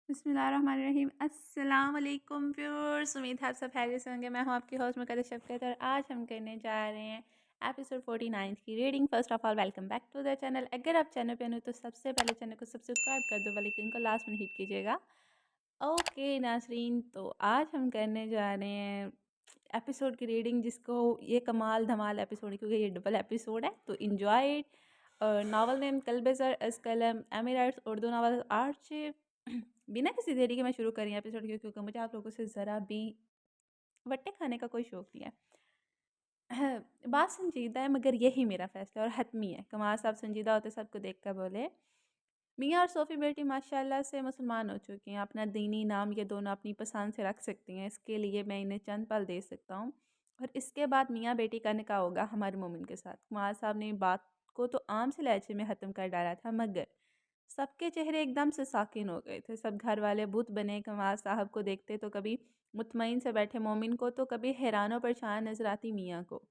बिस्मिल्लाहिर्रहमानिर्रहीम। अस्सलाम वालेकुम व्यूअर्स, उम्मीद है आप सब खैरियत से होंगे। मैं हूं आपकी होस्ट मुकद्दस शफ़क़त और आज हम करने जा रहे हैं एपिसोड 49 की reading. First of all welcome back to the channel. अगर आप चैनल पे नए तो सबसे पहले चैनल को सब्सक्राइब कर दो, वाले आइकन को लास्ट में हिट कीजिएगा। ओके नाज़रीन, तो आज हम करने जा रहे हैं एपिसोड की रीडिंग, जिसको ये कमाल धमाल एपिसोड है क्योंकि ये डबल एपिसोड है, तो इन्जॉय इट। नावल नेम कल्बेज़र अस कलम, एमिरेट्स, उर्दू नावल आर्चिव। बिना किसी देरी के मैं शुरू करी एपिसोड क्योंकि मुझे आप लोगों से ज़रा भी वट्टे खाने का कोई शौक़ नहीं है। बात संजीदा है मगर यही मेरा फ़ैसला और हतमी है। कमाल साहब संजीदा होते सबको देख कर बोले, मियाँ और सोफ़ी बेटी माशाल्लाह से मुसलमान हो चुकी हैं। अपना दीनी नाम ये दोनों अपनी पसंद से रख सकती हैं, इसके लिए मैं इन्हें चंद पल दे सकता हूँ और इसके बाद मियाँ बेटी का निकाह होगा हमारे मोमिन के साथ। कमाल साहब ने बात को तो आम से लहजे में ख़त्म कर डाला था, मगर सबके चेहरे एकदम से साकिन हो गए थे। सब घर वाले बुत बने कमाल साहब को देखते तो कभी मुतमईन से बैठे मोमिन को, तो कभी हैरानों परेशान नजर आती मियाँ को,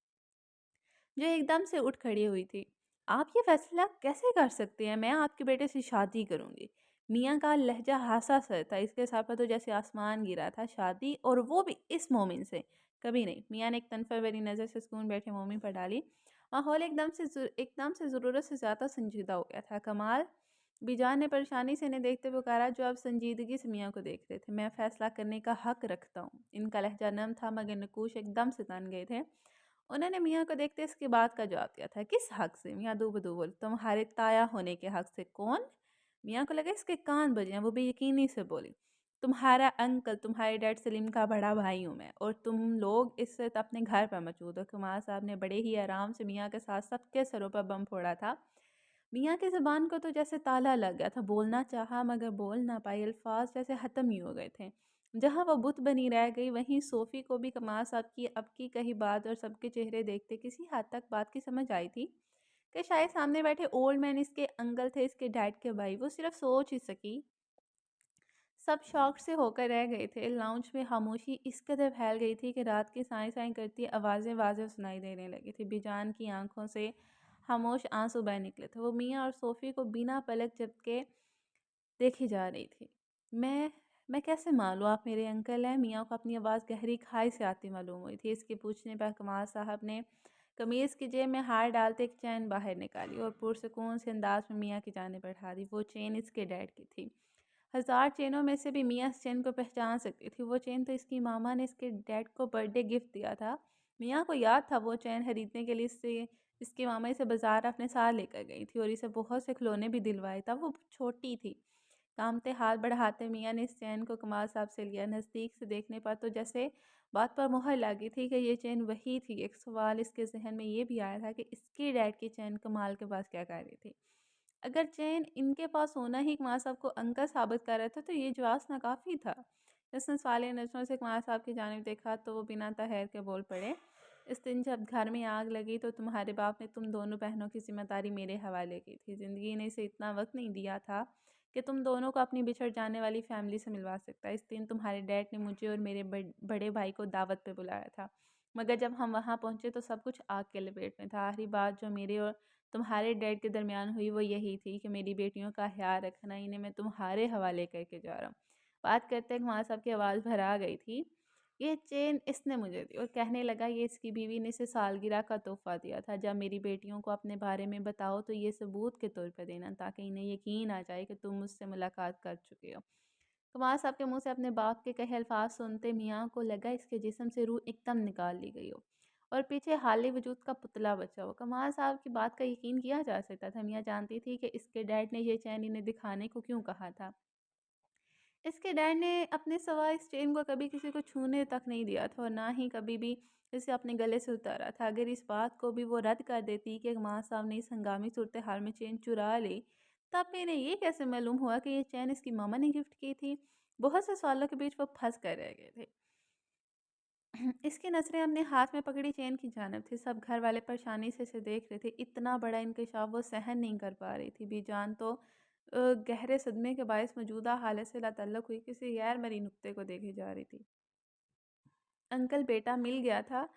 जो एकदम से उठ खड़ी हुई थी। आप ये फैसला कैसे कर सकते हैं? मैं आपके बेटे से शादी करूंगी। मियाँ का लहजा हासा सा था, इसके सर पर तो जैसे आसमान गिरा था। शादी, और वो भी इस मोमिन से? कभी नहीं। मियाँ ने एक तनफर भरी नज़र से सुकून बैठे मोमिन पर डाली। माहौल एकदम से ज़रूरत से ज़्यादा संजीदा हो गया था। कमाल बीजान ने परेशानी से इन्हें देखते हुए कहा, जो अब संजीदगी से मियाँ को देख रहे थे। मैं फैसला करने का हक रखता हूँ। इनका लहजा नम था मगर नकूश एकदम से तन गए थे। उन्होंने मियाँ को देखते इसके बाद का जवाब दिया था। किस हक से? मियाँ दो बदू बोले, तुम्हारे ताया होने के हक से। कौन? मियाँ को लगा इसके कान बजे हैं। वो बेयकीनी से बोली, तुम्हारा अंकल, तुम्हारे डैड सलीम का बड़ा भाई हूँ मैं, और तुम लोग इस वक्त अपने घर पर मौजूद हो। कमाल साहब ने बड़े ही आराम से मियाँ के साथ सबके सरों पर बम फोड़ा था। मियाँ की ज़ुबान को तो जैसे ताला लग गया था। बोलना चाहा मगर बोल ना पाई, अल्फाज जैसे ख़त्म ही हो गए थे। जहाँ वो बुत बनी रह गई, वहीं सोफ़ी को भी कमाल साहब की अब की कही बात और सबके चेहरे देखते किसी हद तक बात की समझ आई थी कि शायद सामने बैठे ओल्ड मैन इसके अंकल थे, इसके डैड के भाई। वो सिर्फ सोच ही सकी। सब शौक से होकर रह गए थे। लाउंज में खामोशी इस कदर फैल गई थी कि रात की साएं साएं करती आवाज़ें वाज़ेह सुनाई देने लगी थी। बीजान की आंखों से खामोश आंसू बह निकले थे। वो मियाँ और सोफ़ी को बिना पलक झपके देखी जा रही थी। मैं कैसे मान लूँ आप मेरे अंकल हैं? मियाँ को अपनी आवाज़ गहरी खाई से आती मालूम हुई थी। इसके पूछने पर कमाल साहब ने कमीज़ की जेब में हाथ डालते एक चैन बाहर निकाली और पुरसकून से अंदाज में मियाँ की जाने बढ़ा दी। वो चेन इसके डैड की थी। हज़ार चेनों में से भी मियाँ इस चेन को पहचान सकती थी। वो चेन तो इसकी मामा ने इसके डैड को बर्थडे गिफ्ट दिया था। मियाँ को याद था, वो चेन खरीदने के लिए इससे इसकी मामा इसे बाज़ार अपने साथ लेकर गई थी और इसे बहुत से खिलौने भी दिलवाए था। वो छोटी थी। कामते हाथ बढ़ाते मियाँ ने इस चेन को कमाल साहब से लिया। नज़दीक से देखने पर तो जैसे बात पर मुहर लगी थी कि ये चेन वही थी। एक सवाल इसके जहन में ये भी आया था कि इसके डैड की चेन कमाल के पास क्या कर रही थी? अगर चेन इनके पास होना ही कमाल साहब को अंकल साबित कर रहा था, तो ये जवाब नाकाफ़ी था। इसने सवालिया नज़रों से कमाल साहब की जानिब देखा तो वो बिना तहर के बोल पड़े, इस दिन जब घर में आग लगी तो तुम्हारे बाप ने तुम दोनों बहनों की जिम्मेदारी मेरे हवाले की थी। ज़िंदगी ने इसे इतना वक्त नहीं दिया था कि तुम दोनों को अपनी बिछड़ जाने वाली फैमिली से मिलवा सकता। इस दिन तुम्हारे डैड ने मुझे और मेरे बड़े भाई को दावत पे बुलाया था, मगर जब हम वहाँ पहुँचे तो सब कुछ आग के लपेट में था। आखिरी बात जो मेरे और तुम्हारे डैड के दरमियान हुई वो यही थी कि मेरी बेटियों का ख्याल रखना। इन्हें मैं तुम्हारे हवाले करके जा रहा हूँ। बात करते कमाल साहब की आवाज़ भरा गई थी। ये चेन इसने मुझे दी, और कहने लगा ये इसकी बीवी ने इसे सालगिरह का तोहफा दिया था। जब मेरी बेटियों को अपने बारे में बताओ तो ये सबूत के तौर पर देना, ताकि इन्हें यकीन आ जाए कि तुम मुझसे मुलाकात कर चुके हो। कमाल साहब के मुंह से अपने बाप के कहे अल्फाज सुनते मियाँ को लगा इसके जिस्म से रूह एकदम निकाल ली गई हो और पीछे हाली वजूद का पुतला बचा हो। कमाल साहब की बात का यकीन किया जा सकता था। मियाँ जानती थी कि इसके डैड ने ये चैन इन्हें दिखाने को क्यों कहा था। इसके डैड ने अपने सिवा इस चेन को कभी किसी को छूने तक नहीं दिया था और ना ही कभी भी इसे अपने गले से उतारा था। अगर इस बात को भी वो रद्द कर देती कि माँ साहब ने इस हंगामी सूरत हाल में चेन चुरा ली, तब इन्हें ये कैसे मालूम हुआ कि ये चैन इसकी मामा ने गिफ्ट की थी? बहुत से सवालों के बीच वो फंस कर रह गए थे। इसकी नज़रें अपने हाथ में पकड़ी चेन की जानिब थी। सब घर वाले परेशानी से इसे देख रहे थे। इतना बड़ा इंकशाफ वो सहन नहीं कर पा रही थी। बीजान तो गहरे सदमे के बायस मौजूदा हालत से लातल्लुक़ हुई किसी गैर मरी नुक्ते को देखी जा रही थी। अंकल बेटा मिल गया था,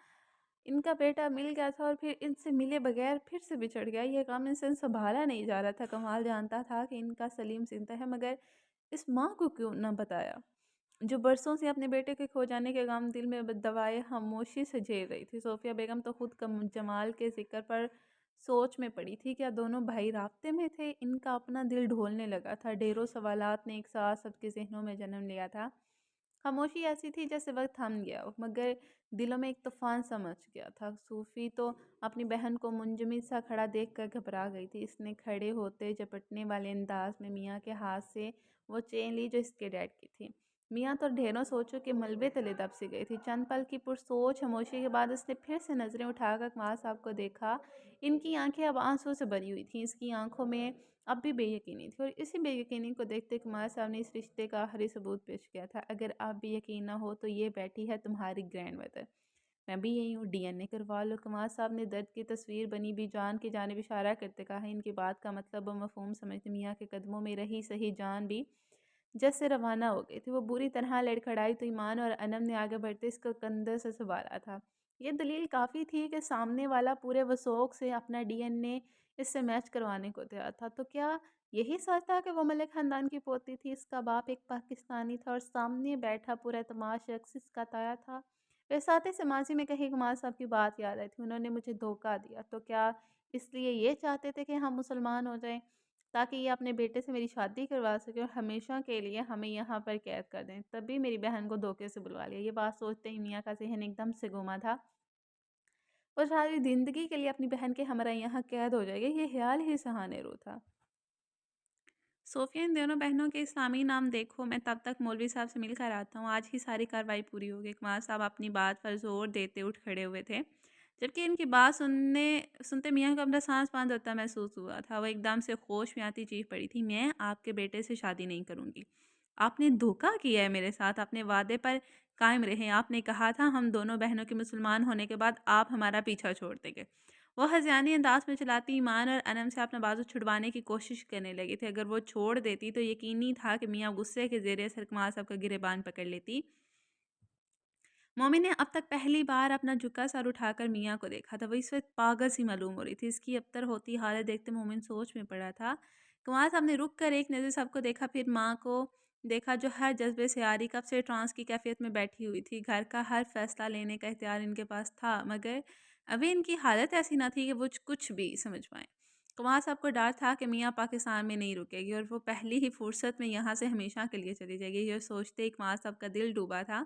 इनका बेटा मिल गया था और फिर इनसे मिले बगैर फिर से बिछड़ गया। ये गम इनसे संभाला नहीं जा रहा था। कमाल जानता था कि इनका सलीम ज़िंदा है, मगर इस माँ को क्यों ना बताया, जो बरसों से अपने बेटे के खो जाने के गम दिल में दबाए खामोशी से झेल रही थी। सोफिया बेगम तो खुद कम जमाल के ज़िक्र पर सोच में पड़ी थी। क्या दोनों भाई राब्ते में थे? इनका अपना दिल ढोलने लगा था। ढेरों सवालात ने एक साथ सबके ज़हनों में जन्म लिया था। खामोशी ऐसी थी जैसे वक्त थम गया हो, मगर दिलों में एक तूफान सा मच गया था। सूफी तो अपनी बहन को मुंजमद सा खड़ा देखकर घबरा गई थी। इसने खड़े होते झपटने वाले अंदाज में मियाँ के हाथ से वो चेन ली जो इसके डैड की थी। मियाँ तो ढेरों सोचों के मलबे तले दब सी गई थी। चंद पल की पुरसोच खामोशी के बाद उसने फिर से नज़रें उठाकर कुमार साहब को देखा। इनकी आंखें अब आंसू से भरी हुई थीं। इसकी आंखों में अब भी बेयकीनी थी, और इसी बेयकीनी को देखते कुमार साहब ने इस रिश्ते का आखिरी सबूत पेश किया था। अगर आप भी यकीन ना हो तो ये बैठी है तुम्हारी ग्रैंड मदर, मैं भी यही हूँ, डीएनए करवा लो। कुमार साहब ने दर्द की तस्वीर बनी भी जान की जानिब इशारा करते कहा। इनकी बात का मतलब व मफहूम समझते मियाँ के कदमों में रही सही जान भी जैसे रवाना हो गई थी। वो बुरी तरह लड़खड़ाई तो ईमान और अनम ने आगे बढ़ते इसको कंधे से संभाला था। ये दलील काफ़ी थी कि सामने वाला पूरे वसौक से अपना डीएनए इससे मैच करवाने को तैयार था। तो क्या यही सच था कि वो मलिक ख़ानदान की पोती थी? इसका बाप एक पाकिस्तानी था और सामने बैठा पूरा तमाश शख्स इसका ताया था। वैसे आते से माजी में कहीं कुमार साहब की बात याद आई थी। उन्होंने मुझे धोखा दिया, तो क्या इसलिए ये चाहते थे कि हम मुसलमान हो जाएं, ताकि ये अपने बेटे से मेरी शादी करवा सके और हमेशा के लिए हमें यहाँ पर कैद कर दें? तभी मेरी बहन को धोखे से बुलवा लिया। ये बात सोचते ही मियाँ का ज़हन एकदम से गुमा था। वो सारी ज़िंदगी के लिए अपनी बहन के हमरा यहाँ कैद हो जाएगी, ये ख़्याल ही सहानेरो था। सोफ़िया, इन दोनों बहनों के इस्लामी नाम देखो, मैं तब तक मौलवी साहब से मिलकर आता हूँ। आज ही सारी कार्रवाई पूरी हो गई। कुमार साहब अपनी बात पर ज़ोर देते उठ खड़े हुए थे, जबकि इनकी बात सुनते मियाँ को अपना सांस बांध होता महसूस हुआ था। वो एकदम से होश में आती चीख पड़ी थी, मैं आपके बेटे से शादी नहीं करूँगी। आपने धोखा किया है मेरे साथ, अपने वादे पर कायम रहें। आपने कहा था हम दोनों बहनों के मुसलमान होने के बाद आप हमारा पीछा छोड़ देंगे। वो हज़ियानी अंदाज में चलाती ईमान और अनम से अपना बाजू छुड़वाने की कोशिश करने लगी थी। अगर वो छोड़ देती तो यकीनी था कि मियाँ गुस्से के ज़ेरे असर कुमार साहब का गिरेबान पकड़ लेती। मोमिन ने अब तक पहली बार अपना झुका सर उठाकर मियाँ को देखा था। वो इस वक्त पागल सी मालूम हो रही थी। इसकी अबतर होती हालत देखते मोमिन सोच में पड़ा था। कुमार साहब ने रुक कर एक नज़र सबको देखा, फिर माँ को देखा जो हर जज्बे से आ रही कब से ट्रांस की कैफियत में बैठी हुई थी। घर का हर फैसला लेने का इख्तियार इनके पास था, मगर अभी इनकी हालत ऐसी ना थी कि वो कुछ भी समझ पाएँ। कुमार साहब को डर था कि मियाँ पाकिस्तान में नहीं रुकेगी और वो पहली ही फुर्सत में यहाँ से हमेशा के लिए चली जाएगी। ये सोचते ही कुमार साहब का दिल डूबा था।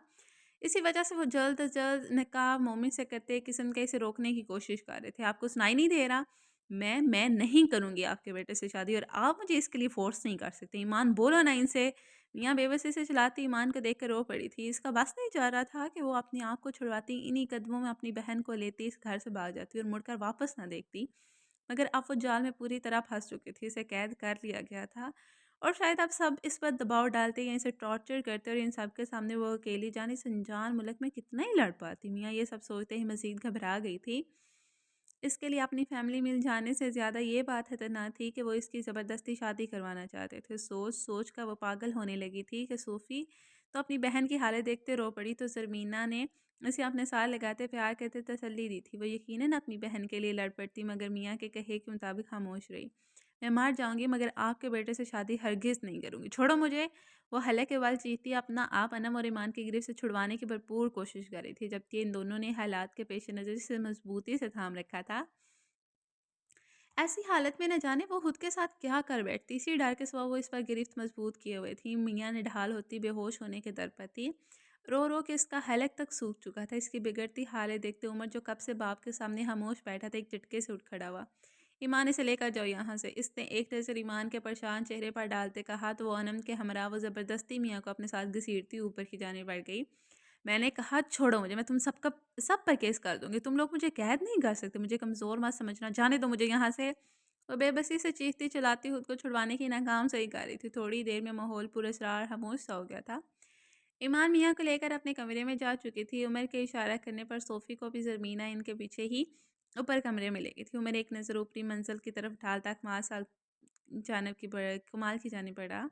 इसी वजह से वो जल्द अज जल्द निकाह मोमिन से करते किस्म के इसे रोकने की कोशिश कर रहे थे। आपको सुनाई नहीं दे रहा? मैं नहीं करूँगी आपके बेटे से शादी, और आप मुझे इसके लिए फ़ोर्स नहीं कर सकते। ईमान बोलो ना इनसे। मियाँ बेबसी से चलाती ईमान को देख कर रो पड़ी थी। इसका बस नहीं जा रहा था कि वो अपनी आँख को छुड़वाती, इन्हीं कदमों में अपनी बहन को लेती, इस घर से भाग जाती और मुड़कर वापस ना देखती। मगर अब वो जाल में पूरी तरह फँस चुकी थी। इसे कैद कर लिया गया था और शायद अब सब इस पर दबाव डालते या इसे टॉर्चर करते, और इन सब के सामने वो अकेली जान इस अनजान मुल्क में कितना ही लड़ पाती। मियाँ ये सब सोचते ही मज़ीद घबरा गई थी। इसके लिए अपनी फैमिली मिल जाने से ज़्यादा ये बात खतरनाक थी कि वो इसकी ज़बरदस्ती शादी करवाना चाहते थे। सोच सोच कर वो पागल होने लगी थी कि सूफ़ी तो अपनी बहन की हालत देखते रो पड़ी, तो ज़रमीना ने इसे अपने साथ लगाते प्यार करते तसल्ली दी थी। वो यकीनन अपनी बहन के लिए लड़ पड़ती, मगर मियाँ के कहे के मुताबिक खामोश रही। मैं मर जाऊँगी मगर आपके बेटे से शादी हरगिज़ नहीं करूँगी, छोड़ो मुझे। वो हल्के के वाल चीखती अपना आप अनम और ईमान की गिरफ्त से छुड़वाने की भरपूर कोशिश कर रही थी, जबकि इन दोनों ने हालात के पेश नज़र से मजबूती से थाम रखा था। ऐसी हालत में न जाने वो खुद के साथ क्या कर बैठती। इसी डर के सिवा वो इस पर गिरफ्त मजबूत किए हुए थी। मियाँ ने ढाल होती बेहोश होने के दर पर थी। रो रो के इसका हलक तक सूख चुका था। इसकी बिगड़ती हालत देखते उमर जो कब से बाप के सामने खामोश बैठा था, एक झटके से उठ खड़ा हुआ। ईमान, इसे लेकर जाओ यहाँ से। इसने एक नज़र ईमान के परेशान चेहरे पर डालते कहा, तो वो अनम के हमरा वो ज़बरदस्ती मियाँ को अपने साथ घसीटती ऊपर की जाने बढ़ गई। मैंने कहा छोड़ो मुझे, मैं तुम सब पर केस कर दूंगी। तुम लोग मुझे कैद नहीं कर सकते, मुझे कमज़ोर मत समझना, जाने दो मुझे यहाँ से। वो बेबसी से चीखती चिल्लाती खुद को छुड़वाने की नाकाम सही कर रही थी। थोड़ी देर में माहौल पुरस्रार खामोश सा हो गया था। ईमान मियाँ को लेकर अपने कमरे में जा चुकी थी। उमर के इशारा करने पर सोफ़ी को भी ज़रमीना इनके पीछे ही ऊपर कमरे में ले गई थी। उमर एक नज़र ऊपरी मंजिल की तरफ ढालता कमाल की जानिब बढ़ा,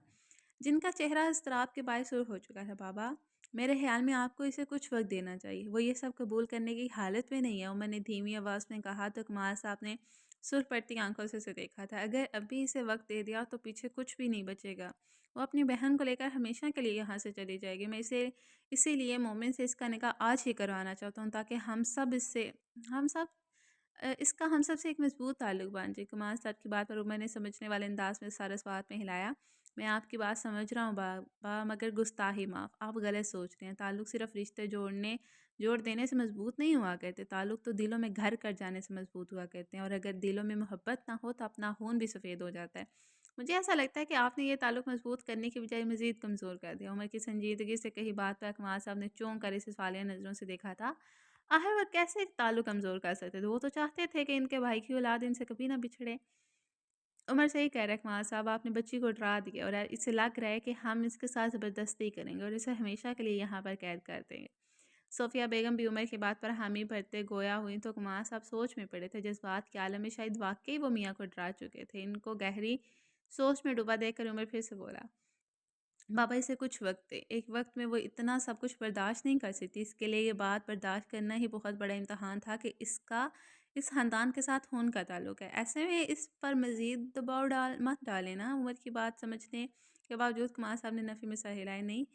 जिनका चेहरा इज़्तिराब के बायस सुर्ख हो चुका था। बाबा, मेरे ख्याल में आपको इसे कुछ वक्त देना चाहिए, वो ये सब कबूल करने की हालत में नहीं है। उमर ने धीमी आवाज़ में कहा, तो कुमार साहब ने सुर पड़ती आंखों से उसे देखा था। अगर अभी इसे वक्त दे दिया तो पीछे कुछ भी नहीं बचेगा। वो अपनी बहन को लेकर हमेशा के लिए यहाँ से चली जाएगी। मैं इसे इसीलिए मोमिन से इसका निकाह आज ही करवाना चाहता हूँ, ताकि हम सब इसका हम सब से एक मजबूत ताल्लुक बन जाए। कुमार साहब की बात पर उमर ने समझने वाले अंदाज में सारा बात में हिलाया। मैं आपकी बात समझ रहा हूँ बाबा, मगर गुस्ताही माफ़, आप गलत सोच रहे हैं। ताल्लुक सिर्फ रिश्ते जोड़ देने से मजबूत नहीं हुआ करते। ताल्लुक तो दिलों में घर कर जाने से मजबूत हुआ करते हैं, और अगर दिलों में मोहब्बत ना हो तो अपना खून भी सफ़ेद हो जाता है। मुझे ऐसा लगता है कि आपने ये ताल्लुक मजबूत करने की बजाय मज़ीद कमज़ोर कर दिया। उमर की संजीदगी से कही बात पर कुमार साहब ने चौंक कर इसे सवालिया नज़रों से देखा था। आखिर वो कैसे ताल्लुक कमज़ोर कर सकते थे? वो तो चाहते थे कि इनके भाई की औलाद इनसे कभी ना बिछड़े। उमर सही कह रहा है कुमार साहब, आपने बच्ची को डरा दिया और इसे लग रहा है कि हम इसके साथ ज़बरदस्ती करेंगे और इसे हमेशा के लिए यहाँ पर कैद कर देंगे। सोफ़िया बेगम भी उमर की बात पर हामी भरते गोया हुई तो कुमार साहब सोच में पड़े थे। जज़्बात के आलम में शायद वाक़ई वो मियाँ को डरा चुके थे। इनको गहरी सोच में डूबा देखकर उमर फिर से बोला, बाबा इसे कुछ वक्त दे। एक वक्त में वो इतना सब कुछ बर्दाश्त नहीं कर सकती। इसके लिए ये बात बर्दाश्त करना ही बहुत बड़ा इम्तहान था कि इसका इस ख़ानदान के साथ खून का ताल्लुक है। ऐसे में इस पर मज़ीद दबाव मत डालें ना। उमर की बात समझने के बावजूद कुमार साहब ने नफ़ी में सर हिलाए। नहीं,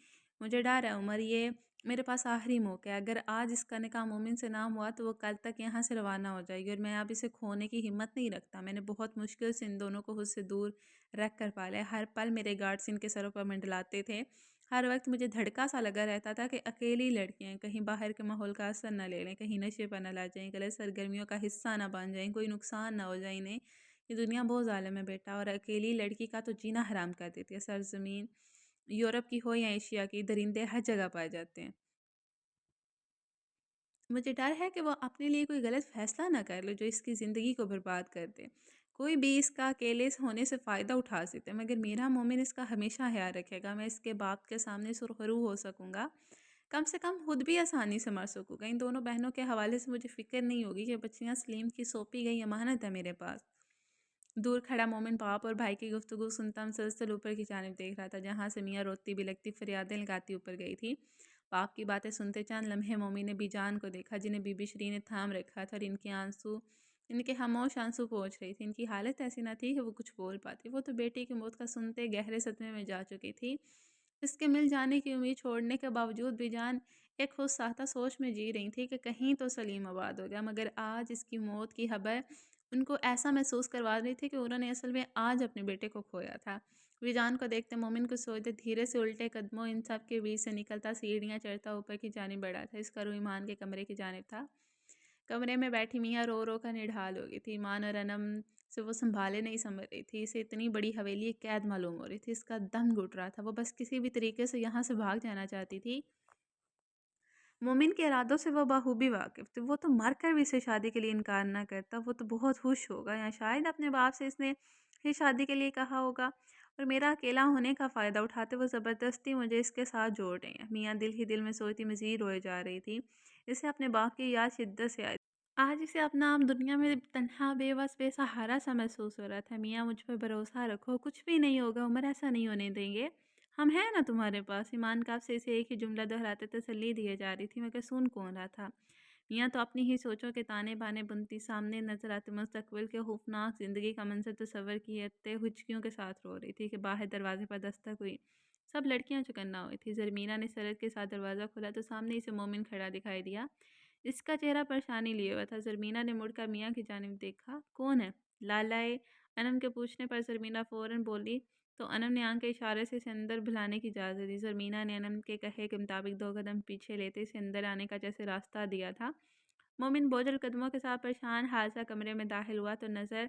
मुझे डर है उमर, ये मेरे पास आखिरी मौका है। अगर आज इसका निकाह मोमिन से ना हुआ तो वो कल तक यहाँ से रवाना हो जाएगी, और मैं अब इसे खोने की हिम्मत नहीं रखता। मैंने बहुत मुश्किल से इन दोनों को खुद से दूर रख कर पाला है। हर पल मेरे गार्ड्स इनके सरों पर मंडलाते थे। हर वक्त मुझे धड़का सा लगा रहता था कि अकेली लड़कियां कहीं बाहर के माहौल का असर न ले लें, कहीं नशे पर न ला जाएं, गलत सरगर्मियों का हिस्सा न बन जाएं, कोई नुकसान ना हो जाए इन्हें। ये दुनिया बहुत ज़ालिम है बेटा, और अकेली लड़की का तो जीना हराम कर देती है। सरजमीन यूरोप की हो या एशिया की, दरिंदे हर जगह पाए जाते हैं। मुझे डर है कि वो अपने लिए कोई गलत फैसला ना कर ले जो इसकी ज़िंदगी को बर्बाद कर दे। कोई भी इसका अकेले होने से फ़ायदा उठा सकता है, मगर मेरा मोमिन इसका हमेशा ख्याल रखेगा। मैं इसके बाप के सामने सुरखरू हो सकूँगा, कम से कम खुद भी आसानी से मर सकूँगा। इन दोनों बहनों के हवाले से मुझे फ़िक्र नहीं होगी कि बच्चियाँ सलीम की सौंपी गई अमानत है मेरे पास। दूर खड़ा मोमिन बाप और भाई की गुफ्तगू सुनता मुसलसल ऊपर की जानिब देख रहा था, जहाँ से मियाँ रोती बिलखती फरियादें लगाती ऊपर गई थी। बाप की बातें सुनते चंद लम्हे मोमिन ने बीजान को देखा, जिन्हें बीबी श्री ने थाम रखा था, और इनके खामोश आंसू पहुँच रही थी। इनकी हालत ऐसी न थी कि वो कुछ बोल पाती। वो तो बेटी की मौत का सुनते गहरे सदमे में जा चुकी थी। इसके मिल जाने की उम्मीद छोड़ने के बावजूद बीजान एक खुद साहता सोच में जी रही थी कि कहीं तो सलीम आबाद हो गया, मगर आज इसकी मौत की खबर उनको ऐसा महसूस करवा रही थी कि उन्होंने असल में आज अपने बेटे को खोया था। विजान को देखते मोमिन को सोचते धीरे से उल्टे कदमों इन सब के बीच से निकलता सीढ़ियाँ चढ़ता ऊपर की जानिब बढ़ा था। इसका रुख ईमान के कमरे की जानिब था। कमरे में बैठी मियाँ रो रो कर निढाल हो गई थी। ईमान और अनम से वो संभाले नहीं समझ रही थी। इसे इतनी बड़ी हवेली एक कैद मालूम हो रही थी। इसका दम घुट रहा था। वो बस किसी भी तरीके से यहाँ से भाग जाना चाहती थी। मोमिन के इरादों से वह बखूबी वाकिफ़ थी। वो तो मर कर भी इसे शादी के लिए इनकार ना करता। वो तो बहुत खुश होगा, या शायद अपने बाप से इसने ही शादी के लिए कहा होगा, और मेरा अकेला होने का फ़ायदा उठाते वो ज़बरदस्ती मुझे इसके साथ जोड़ रहे हैं। मियाँ दिल ही दिल में सोचती मज़ीद रोए जा रही थी। इसे अपने बाप की याद शिद्दत से आई। आज इसे अपना आप दुनिया में तन्हा बेबस बेसहारा सा महसूस हो रहा था। मियाँ मुझ पर भरोसा रखो, कुछ भी नहीं होगा उमर, ऐसा नहीं होने देंगे। हम हैं ना तुम्हारे पास। ईमान काफ से इसे एक ही जुमला दोहराते तसल्ली दिए जा रही थी, मगर सुन कौन रहा था। मियाँ तो अपनी ही सोचों के ताने बाने बुनती, सामने नजर आते मुस्तकबिल के खौफनाक जिंदगी का मंजर तस्वर किए हुचकियों के साथ रो रही थी कि बाहर दरवाजे पर दस्तक हुई। सब लड़कियां चौकन्ना हुई थी। जरमीना ने सरद के साथ दरवाज़ा खोला तो सामने इसे मोमिन खड़ा दिखाई दिया। इसका चेहरा परेशानी लिए हुआ था। ज़रमीना ने मुड़कर मियाँ की जानिब देखा। कौन है? लालाए? अनम के पूछने पर ज़रमीना फ़ौरन बोली तो अनम ने आंख के इशारे से इसे अंदर बुलाने की इजाज़त दी। ज़रमीना ने अनम के कहे के मुताबिक 2 कदम पीछे लेते इसे अंदर आने का जैसे रास्ता दिया था। मोमिन बोझल कदमों के साथ परेशान हाल सा कमरे में दाखिल हुआ तो नज़र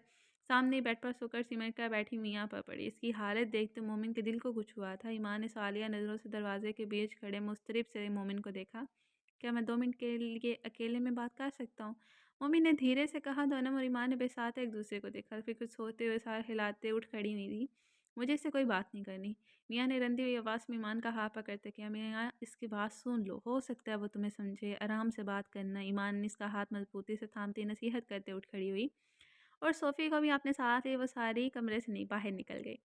सामने बेड पर सोकर सिमट कर बैठी मियाँ पर पड़ी। इसकी हालत देखते मोमिन के दिल को कुछ हुआ था। ईमान ने सालिया नज़रों से दरवाजे के बीच खड़े मुस्तरिब से मोमिन को देखा। क्या मैं 2 मिनट के लिए अकेले में बात कर सकता हूँ? मम्मी ने धीरे से कहा। दोनों और ईमान ने बेसाते एक दूसरे को देखा, फिर कुछ सोते हुए सार हिलाते उठ खड़ी हुई थी। मुझे इससे कोई बात नहीं करनी। मियाँ ने रंधी हुई आवाज़ में ईमान का हाथ पकड़ते किया। मियाँ इसकी बात सुन लो, हो सकता है वो तुम्हें समझे, आराम से बात करना। ईमान ने इसका हाथ मजबूती से थामते नसीहत करते उठ खड़ी हुई, और सोफ़ी को भी अपने साथ ही वो सारी कमरे से नहीं बाहर निकल गई।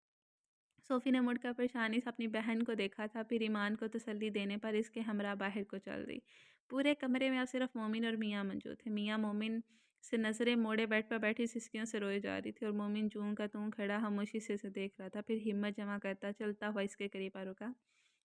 सोफ़ी ने मुड़कर परेशानी से अपनी बहन को देखा था, फिर ईमान को तसल्ली देने पर इसके हमरा बाहर को चल दी। पूरे कमरे में अब सिर्फ मोमिन और मियाँ मौजूद थे। मियाँ मोमिन से नज़रें मोड़े बेड पर बैठी सिसकियों से रोए जा रही थी और मोमिन जूं का तूं खड़ा खामोशी से इसे देख रहा था। फिर हिम्मत जमा करता चलता हुआ इसके करीब आ रुका।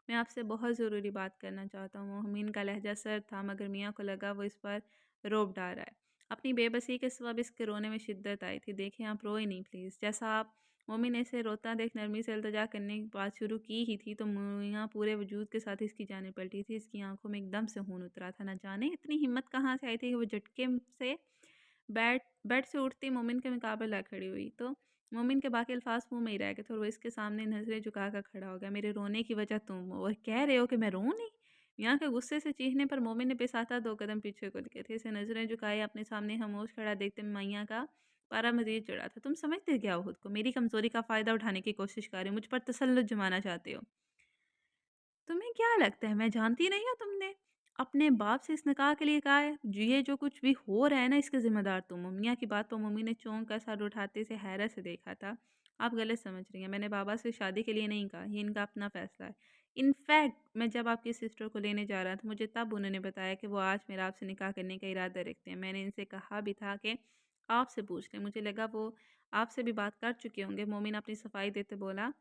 मैं आपसे बहुत ज़रूरी बात करना चाहता हूँ। मोमिन का लहजा सर्द था, मगर मियाँ को लगा वो इस पर रोब डाल रहा है। अपनी बेबसी के सबब इसके रोने में शिद्दत आई थी। देखिए, आप रोए नहीं प्लीज़। जैसा आप मोमिन ने इसे रोता देख नरमी से इल्तिजा करने की बात शुरू की ही थी, तो मियाँ पूरे वजूद के साथ इसकी जानिब पलटी थी। इसकी आंखों में एकदम से खून उतरा था। न जाने इतनी हिम्मत कहाँ से आई थी कि वो झटके से बेड बेड से उठती मोमिन के मुकाबले ला खड़ी हुई। तो मोमिन के बाकी अल्फाज मुंह में ही रह गए थे और वो इसके सामने नजरें झुकाकर खड़ा हो गया। मेरे रोने की वजह तुम हो और कह रहे हो कि मैं रो नहीं? यहाँ के गुस्से से चीखने पर मोमिन ने बेसाता 2 कदम पीछे को लिए थे। इसे नजरें झुकाए अपने सामने खामोश खड़ा देखते मैया का पारा मजीद चढ़ा था। तुम समझते क्या हो खुद को? मेरी कमजोरी का फायदा उठाने की कोशिश कर रहे हो, मुझ पर तसल्लुत जमाना चाहते हो। तुम्हें क्या लगता है मैं जानती नहीं हूँ? तुमने अपने बाप से इस निकाह के लिए कहा है? ये जो कुछ भी हो रहा है ना, इसके जिम्मेदार तुम हो। मियाँ की बात पर मम्मी ने चौंक कर सर उठाते से हैरत से देखा था। आप गलत समझ रही हैं। मैंने बाबा से शादी के लिए नहीं कहा, ये इनका अपना फैसला है। इनफैक्ट मैं जब आपकी सिस्टर को लेने जा रहा था, मुझे तब उन्होंने बताया कि वो आज मेरा आपसे निकाह करने का इरादा रखते हैं। मैंने इनसे कहा भी था कि आपसे पूछ लें। मुझे लगा वो आपसे भी बात कर चुके होंगे। मोमिन अपनी सफाई देते बोला,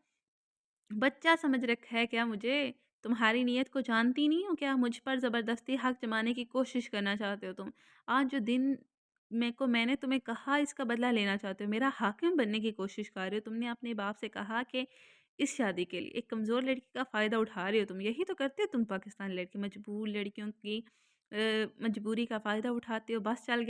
बच्चा समझ रखा है क्या मुझे? तुम्हारी नीयत को जानती नहीं हो क्या? मुझ पर ज़बरदस्ती हक जमाने की कोशिश करना चाहते हो तुम। आज जो दिन मैंने तुम्हें कहा इसका बदला लेना चाहते हो। मेरा हाकिम बनने की कोशिश कर रहे हो। तुमने अपने बाप से कहा कि इस शादी के लिए एक कमज़ोर लड़की का फ़ायदा उठा रहे हो तुम। यही तो करते हो तुम पाकिस्तानी लड़की, मजबूर लड़कियों की मजबूरी का फ़ायदा उठाते हो। बस चल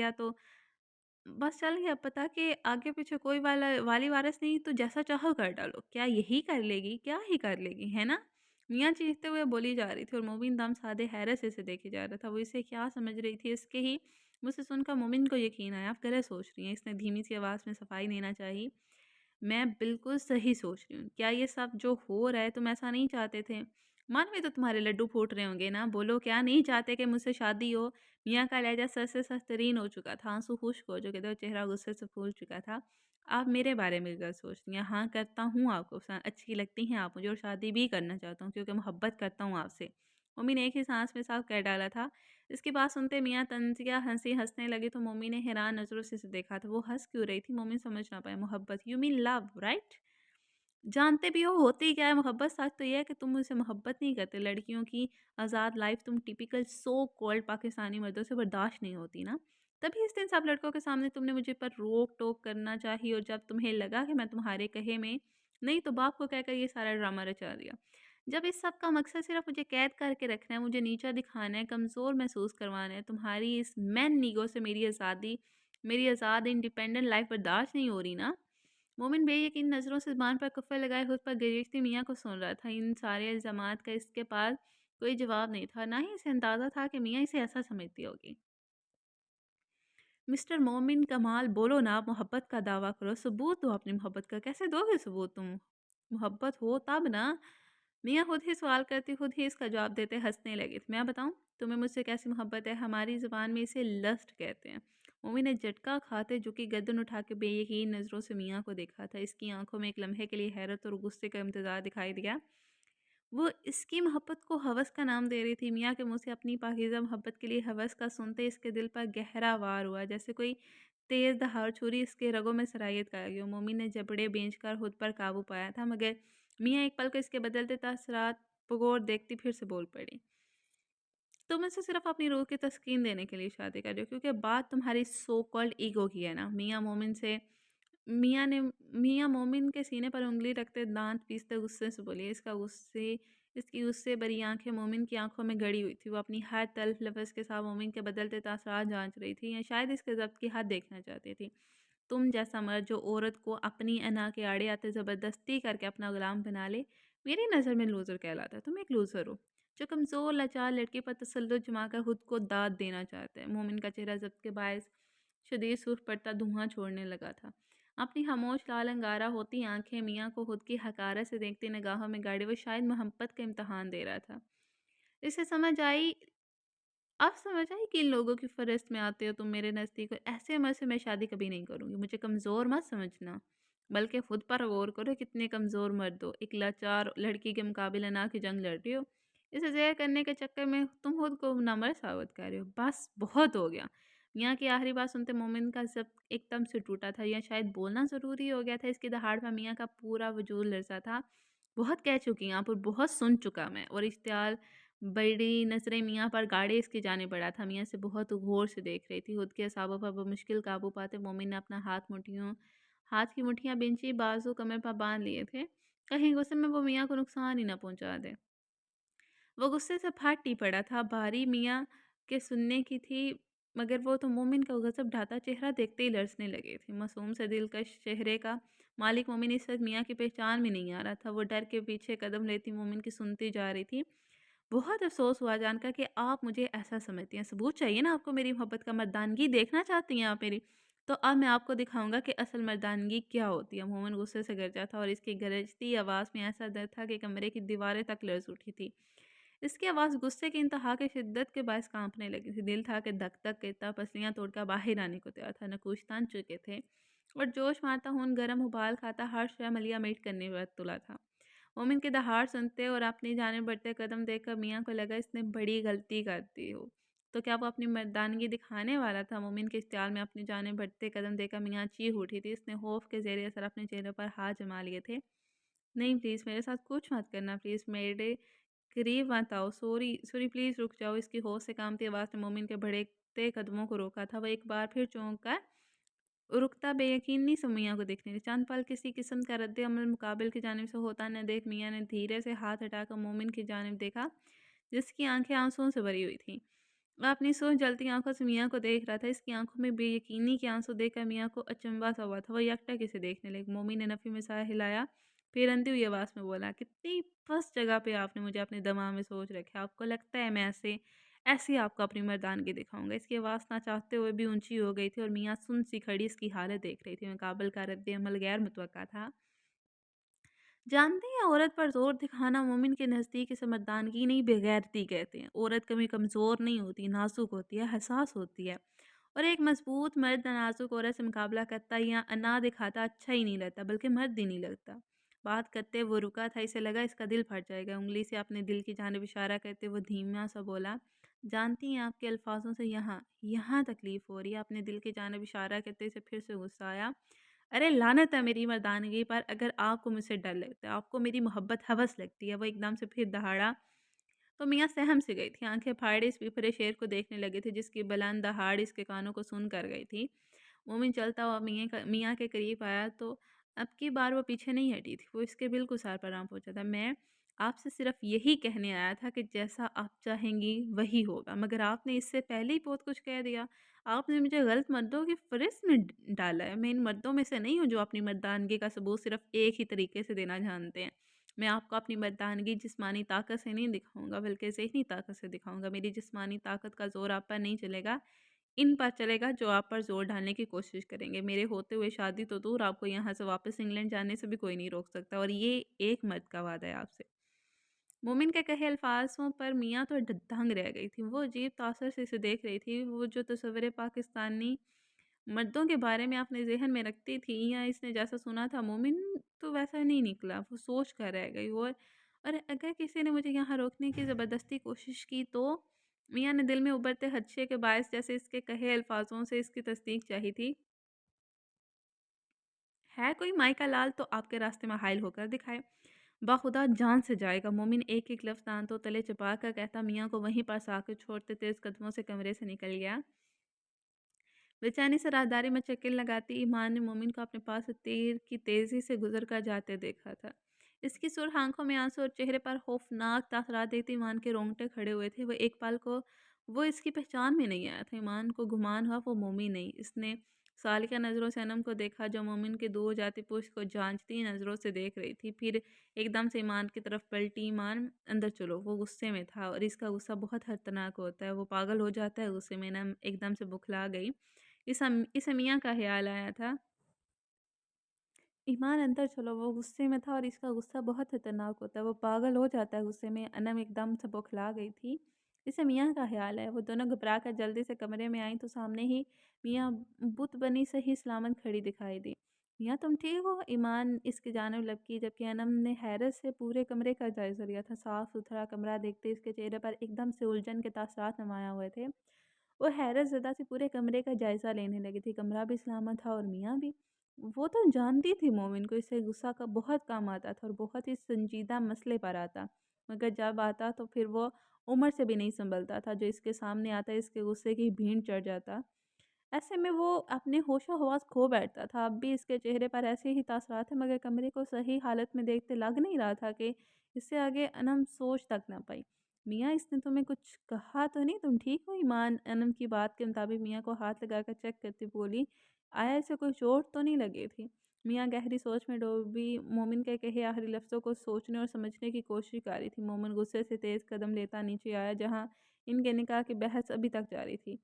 गया, पता कि आगे पीछे कोई वाली वारिस नहीं, तो जैसा चाहो कर डालो। क्या यही कर लेगी? क्या ही कर लेगी, है ना? मियाँ चीखते हुए बोली जा रही थी और मोमिन दम साधे हैरत से इसे देखे जा रहा था। वो इसे क्या समझ रही थी, इसके ही मुझसे सुनकर मोमिन को यकीन आया। आप गलत सोच रही हैं, इसने धीमी सी आवाज़ में सफाई देना चाहिए। मैं बिल्कुल सही सोच रही हूँ। क्या ये सब जो हो रहा है तुम ऐसा नहीं चाहते थे? मन में तो तुम्हारे लड्डू फूट रहे होंगे ना, बोलो क्या नहीं चाहते कि मुझसे शादी हो? मियाँ का लहजा सर से सख्तरीन हो चुका था, आंसू खुश्क हो चुके थे और चेहरा गुस्से से फूल चुका था। आप मेरे बारे में गलत सोच रही हैं। हाँ, करता हूँ आपको अच्छी लगती हैं आप मुझे और शादी भी करना चाहता हूँ क्योंकि मोहब्बत करता हूँ आपसे। मम्मी ने एक ही सांस में साफ कह डाला था। इसकी बात सुनते मियाँ तंजिया हंसी हंसने लगी तो मम्मी ने हैरान नज़रों से इसे देखा था। वो हंस क्यों रही थी मम्मी समझ ना पाए। मोहब्बत, यू मीन लव, राइट? जानते भी हो होती क्या है मोहब्बत? सच तो ये है कि तुम मुझसे मोहब्बत नहीं करते। लड़कियों की आज़ाद लाइफ तुम टिपिकल सो कॉल्ड पाकिस्तानी मर्दों से बर्दाश्त नहीं होती ना। तभी इस दिन सब लड़कों के सामने तुमने मुझे पर रोक टोक करना चाहिए और जब तुम्हें लगा कि मैं तुम्हारे कहे में नहीं तो बाप को कहकर ये सारा ड्रामा रचा दिया। जब इस सब का मकसद सिर्फ मुझे कैद करके रखना है, मुझे नीचा दिखाना है, कमज़ोर महसूस करवाना है, तुम्हारी इस मैन नीगो से मेरी आज़ाद इंडिपेंडेंट लाइफ बर्दाश्त नहीं हो रही ना। मोमिन बेयकीन नज़रों से ज़ुबान पर कफ़े लगाए खुद पर गिरफ्ती मियाँ को सुन रहा था। इन सारे इल्ज़ामात का इसके पास कोई जवाब नहीं था, ना ही इसे अंदाज़ा था कि मियाँ इसे ऐसा समझती होगी। मिस्टर मोमिन कमाल, बोलो ना, आप मोहब्बत का दावा करो, सबूत दो अपनी मोहब्बत का। कैसे दोगे सबूत तुम? मोहब्बत हो तब ना। मियाँ खुद ही सवाल करती खुद ही इसका जवाब देते हंसने लगे थे। मैं बताऊं तुम्हें मुझसे कैसी मोहब्बत है? हमारी ज़ुबान में इसे लस्ट कहते हैं। मोमिन ने झटका खाते झुकी गर्दन उठा के बेयकीन नज़रों से मियाँ को देखा था। इसकी आंखों में एक लम्हे के लिए हैरत और गुस्से का इम्तज़ार दिखाई दिया। वो इसकी मोहब्बत को हवस का नाम दे रही थी। मियाँ के मुँह से अपनी पाकीज़ा मोहब्बत के लिए हवस का सुनते इसके दिल पर गहरा वार हुआ, जैसे कोई तेज़ धार छुरी इसके रगों में सरायत कर गई हो। मोमिन ने जबड़े बेंच कर खुद पर काबू पाया था, मगर मियाँ एक पल को इसके बदलते तासरात को गौर देखती फिर से बोल पड़ी। तुम मुझसे सिर्फ अपनी रूह की तस्कीन देने के लिए शादी कर रहे हो क्योंकि बात तुम्हारी सो कॉल्ड ईगो की है ना। मियाँ मोमिन के सीने पर उंगली रखते दांत पीसते गुस्से से बोली। इसकी गुस्से भरी आंखें मोमिन की आंखों में गड़ी हुई थी। वो अपनी हर तल्ख लफ्ज़ के साथ मोमिन के बदलते तासरात जांच रही थी या शायद इसके ज़ब्त की हद देखना चाहती थी। तुम जैसा मर्द जो औरत को अपनी अना के आड़े आते ज़बरदस्ती करके अपना गुलाम बना ले, मेरी नज़र में लूज़र कहलाता है। तुम एक लूज़र हो जो कमज़ोर लाचार लड़की पर तसल्लुत जमाकर खुद को दाद देना चाहता है। मोमिन का चेहरा ज़ब्त के बायस शदीद सुर्ख पड़ता धुआं छोड़ने लगा था। अपनी खामोश लाल अंगारा होती आंखें मियाँ को खुद की हकारत से देखती निगाहों में गाड़े वो शायद मोहब्बत का इम्तहान दे रहा था। इसे समझ आई अब समझ आई कि इन लोगों की फ़हरिस्त में आते हो तुम मेरे नज़दीक, और ऐसे मर्द से मैं शादी कभी नहीं करूँगी। मुझे कमज़ोर मत समझना, बल्कि खुद पर गौर करो कितने कमज़ोर मर्द हो। एक लाचार लड़की के मुकाबले ना की जंग लड़ रही हो। इसे ज़ेर करने के चक्कर में तुम खुद को नामर्द साबित कर रहे हो। बस बहुत हो गया। मियाँ की आखिरी बात सुनते मोमिन का ज़ब्त एकदम से टूटा था, या शायद बोलना ज़रूरी हो गया था। इसकी दहाड़ में मियाँ का पूरा वजूद लरज़ा था। बहुत कह चुकी हैं आप और बहुत सुन चुका मैं। और इश्तियाल बड़ी नज़रें मियाँ पर गाड़े इसकी जाने पड़ा था। मियाँ से बहुत गौर से देख रही थी। खुद के असाबों पर बमुश्किल काबू पाते मोमिन ने अपना हाथ की मुठ्ठियाँ बिंची, बाजू कमर पर बांध लिए थे, कहीं गुस्से में वो मियाँ को नुकसान ही ना पहुँचा दे। वो गुस्से से फट ही पड़ा था। बारी मियाँ के सुनने की थी, मगर वो तो मोमिन का गज़ब ढाता चेहरा देखते ही लरसने लगे थे। मासूम से दिलकश चेहरे का मालिक मोमिन इस वक़्त मियाँ की पहचान में नहीं आ रहा था। वो डर के पीछे कदम लेती मोमिन की सुनती जा रही थी। बहुत अफ़सोस हुआ जानकर कि आप मुझे ऐसा समझती हैं। सबूत चाहिए ना आपको मेरी मोहब्बत का, मर्दानगी देखना चाहती हैं आप मेरी? तो अब मैं आपको दिखाऊँगा कि असल मर्दानगी क्या होती है। मोमिन गुस्से से गरजा था और इसकी गरजती आवाज़ में ऐसा दर्द था कि कमरे की दीवारें तक लर्ज़ उठी थी। इसकी आवाज़ गुस्से की इंतहा के शिद्दत के बायस काँपने लगी थी। दिल था कि धक-धक करता पसलियाँ तोड़कर बाहर आने को तैयार था। नकूश तन चुके थे और जोश मारता खून गरम उबाल खाता हर शय मलिया मीट करने पर तुला था। मोमिन की दहाड़ सुनते और अपनी जानिब बढ़ते कदम देखकर मियाँ को लगा इसने बड़ी गलती कर दी हो। तो क्या वो अपनी मर्दानगी दिखाने वाला था? मोमिन के इख्तियार में अपनी जानिब बढ़ते कदम देखकर मियाँ चीख उठी थी। इसने खौफ के ज़ेरे असर अपने चेहरे पर हाथ जमा लिए थे। नहीं प्लीज़ मेरे साथ कुछ मत करना, प्लीज़ मेरे करीब मत आओ, सॉरी सॉरी प्लीज़ रुक जाओ। इसकी होश से काँपती आवाज़ ने मोमिन के भड़कते कदमों को रोका था। वह एक बार फिर चौंक कर रुकता बेयकीनी से मियाँ को देखने लगी। चंद पल किसी किस्म का रद्द-ए-अमल मुकाबिल की जानिब से होता न देख मियाँ ने धीरे से हाथ हटाकर मोमिन की जानिब देखा, जिसकी आंखें आंसुओं से भरी हुई थीं। वह अपनी सोच जलती आंखों से मियाँ को देख रहा था। इसकी आंखों में बेयकीनी के आंसू देखकर मियाँ को अचंभा सा हुआ था। वह यकटक इसे देखने लगी। मोमिन ने नफ़ी में सर हिलाया, फिर अंधी हुई आवाज़ में बोला, कितनी पस्त जगह पे आपने मुझे अपने दिमाग में सोच रखा है। आपको लगता है मैं ऐसे ऐसे आपको अपनी मर्दानगी दिखाऊंगा। इसकी आवाज़ ना चाहते हुए भी ऊंची हो गई थी और मियाँ सुन सी खड़ी इसकी हालत देख रही थी। मुकाबल का रद्द-ए-अमल गैर मुतवक्का था। जानते हैं औरत पर ज़ोर दिखाना मोमिन के नज़दीक इसे मर्दानगी नहीं बेगैरती कहते हैं। औरत कभी कमज़ोर नहीं होती, नाजुक होती है, हसास होती है। और एक मजबूत मर्द नाजुक औरत से मुकाबला करता या अना दिखाता अच्छा ही नहीं लगता, बल्कि मर्द ही नहीं लगता। बात करते वो रुका था, इसे लगा इसका दिल फट जाएगा। उंगली से अपने दिल की जानिब इशारा करते वो धीमा सा बोला, जानती हैं आपके अल्फाजों से यहाँ यहाँ तकलीफ़ हो रही है। अपने दिल की जानिब इशारा करते इसे फिर से गुस्सा आया। अरे लानत है मेरी मर्दानगी पर, अगर आपको मुझसे डर लगता है, आपको मेरी मोहब्बत हवस लगती है। वो एकदम से फिर दहाड़ा तो मियाँ सहम से गई थी। आंखें फाड़े इस बिफरे शेर को देखने लगे थे, जिसकी बुलंद दहाड़ इसके कानों को सुन कर गई थी। मोमिन चलता हुआ मियाँ के करीब आया तो अब की बार वो पीछे नहीं हटी थी। वो इसके बिल्कुल सर पर आ पहुँचा था। मैं आपसे सिर्फ यही कहने आया था कि जैसा आप चाहेंगी वही होगा, मगर आपने इससे पहले ही बहुत कुछ कह दिया। आपने मुझे गलत मर्दों की फ़हरिस्त में डाला है। मैं इन मर्दों में से नहीं हूँ जो अपनी मर्दानगी का सबूत सिर्फ एक ही तरीके से देना जानते हैं। मैं आपको अपनी मर्दानगी जिस्मानी ताकत से नहीं दिखाऊँगा, बल्कि ज़हनी ताकत से दिखाऊँगा। मेरी जिस्मानी ताकत का ज़ोर आप पर नहीं चलेगा, इन पर चलेगा जो आप पर ज़ोर डालने की कोशिश करेंगे। मेरे होते हुए शादी तो दूर, आपको यहाँ से वापस इंग्लैंड जाने से भी कोई नहीं रोक सकता, और ये एक मर्द का वादा है आपसे। मोमिन के कहे अल्फाज़ों पर मियाँ तो दंग रह गई थी। वो अजीब तासुर से इसे देख रही थी। वो जो तस्वीरें पाकिस्तानी मर्दों के बारे में अपने ज़हन में रखती थी या इसने जैसा सुना था, मोमिन तो वैसा नहीं निकला। वो सोच कर रह गई। और अगर किसी ने मुझे यहाँ रोकने की ज़बरदस्ती कोशिश की तो? मियाँ ने दिल में उभरते खदशे के बायस जैसे इसके कहे अल्फाजों से इसकी तस्दीक चाही थी। है कोई माइका लाल तो आपके रास्ते में हायल होकर दिखाए। बाखुदा जान से जाएगा। मोमिन एक एक लफ्ज़ दांतों तले छिपा कर कहता मियाँ को वहीं पर साकित छोड़ते तेज़ कदमों से कमरे से निकल गया। बेचैनी से राहदारी में चक्कर लगाती ईमान ने मोमिन को अपने पास से तीर की तेज़ी से गुजर कर जाते देखा था। इसकी सुर्ख आंखों में आंसू और चेहरे पर खौफनाक तासरात देखते ईमान के रोंगटे खड़े हुए थे। वह एक पल को वो इसकी पहचान में नहीं आया था। ईमान को गुमान हुआ वो मोमिन नहीं। इसने सालिका नज़रों से अनम को देखा, जो मोमिन के दूर जाती पुष्ट को जांचती नज़रों से देख रही थी। फिर एकदम से ईमान की तरफ पलटी। ईमान अंदर चलो। वो गुस्से में था और इसका गुस्सा बहुत खतरनाक होता है। वो पागल हो जाता है गुस्से में। ना एकदम से बुखला गई। इसे मियाँ का ख़्याल आया था। ईमान अंदर चलो। वो गुस्से में था और इसका गुस्सा बहुत खतरनाक होता है। वो पागल हो जाता है गुस्से में। अनम एकदम से बौखला गई थी। इसे मियाँ का ख़्याल है। वो दोनों घबरा कर जल्दी से कमरे में आई तो सामने ही मियाँ बुत बनी सही सलामत खड़ी दिखाई दी। मियाँ तुम ठीक हो? ईमान इसकी जानिब लपकी, जबकि अनम ने हैरत से पूरे कमरे का जायज़ा लिया था। साफ़ सुथरा कमरा देखते इसके चेहरे पर एकदम से उलझन के तासरात नुमायाँ हुए थे। वो हैरत ज़दा से पूरे कमरे का जायज़ा लेने लगी थी। कमरा भी सलामत था और मियाँ भी। वो तो जानती थी मोमिन को, इससे गुस्सा का बहुत काम आता था और बहुत ही संजीदा मसले पर आता। मगर जब आता तो फिर वो उम्र से भी नहीं सँभलता था, जो इसके सामने आता इसके गुस्से की भीड़ चढ़ जाता। ऐसे में वो अपने होशो-हवास खो बैठता था। अब भी इसके चेहरे पर ऐसे ही तासरात हैं, मगर कमरे को सही हालत में देखते लग नहीं रहा था कि इससे आगे अनम सोच तक ना पाई। मियाँ, इसने तुम्हें कुछ कहा तो नहीं? तुम ठीक हो? ईमान अनम की बात के मुताबिक मियाँ को हाथ लगाकर चेक करती बोली, आया इसे कोई चोट तो नहीं लगी थी? मियाँ गहरी सोच में डूबी मोमिन के कहे आखिरी लफ्ज़ों को सोचने और समझने की कोशिश कर रही थी। मोमिन गुस्से से तेज़ कदम लेता नीचे आया, जहाँ इनके निकाह की बहस अभी तक जारी थी।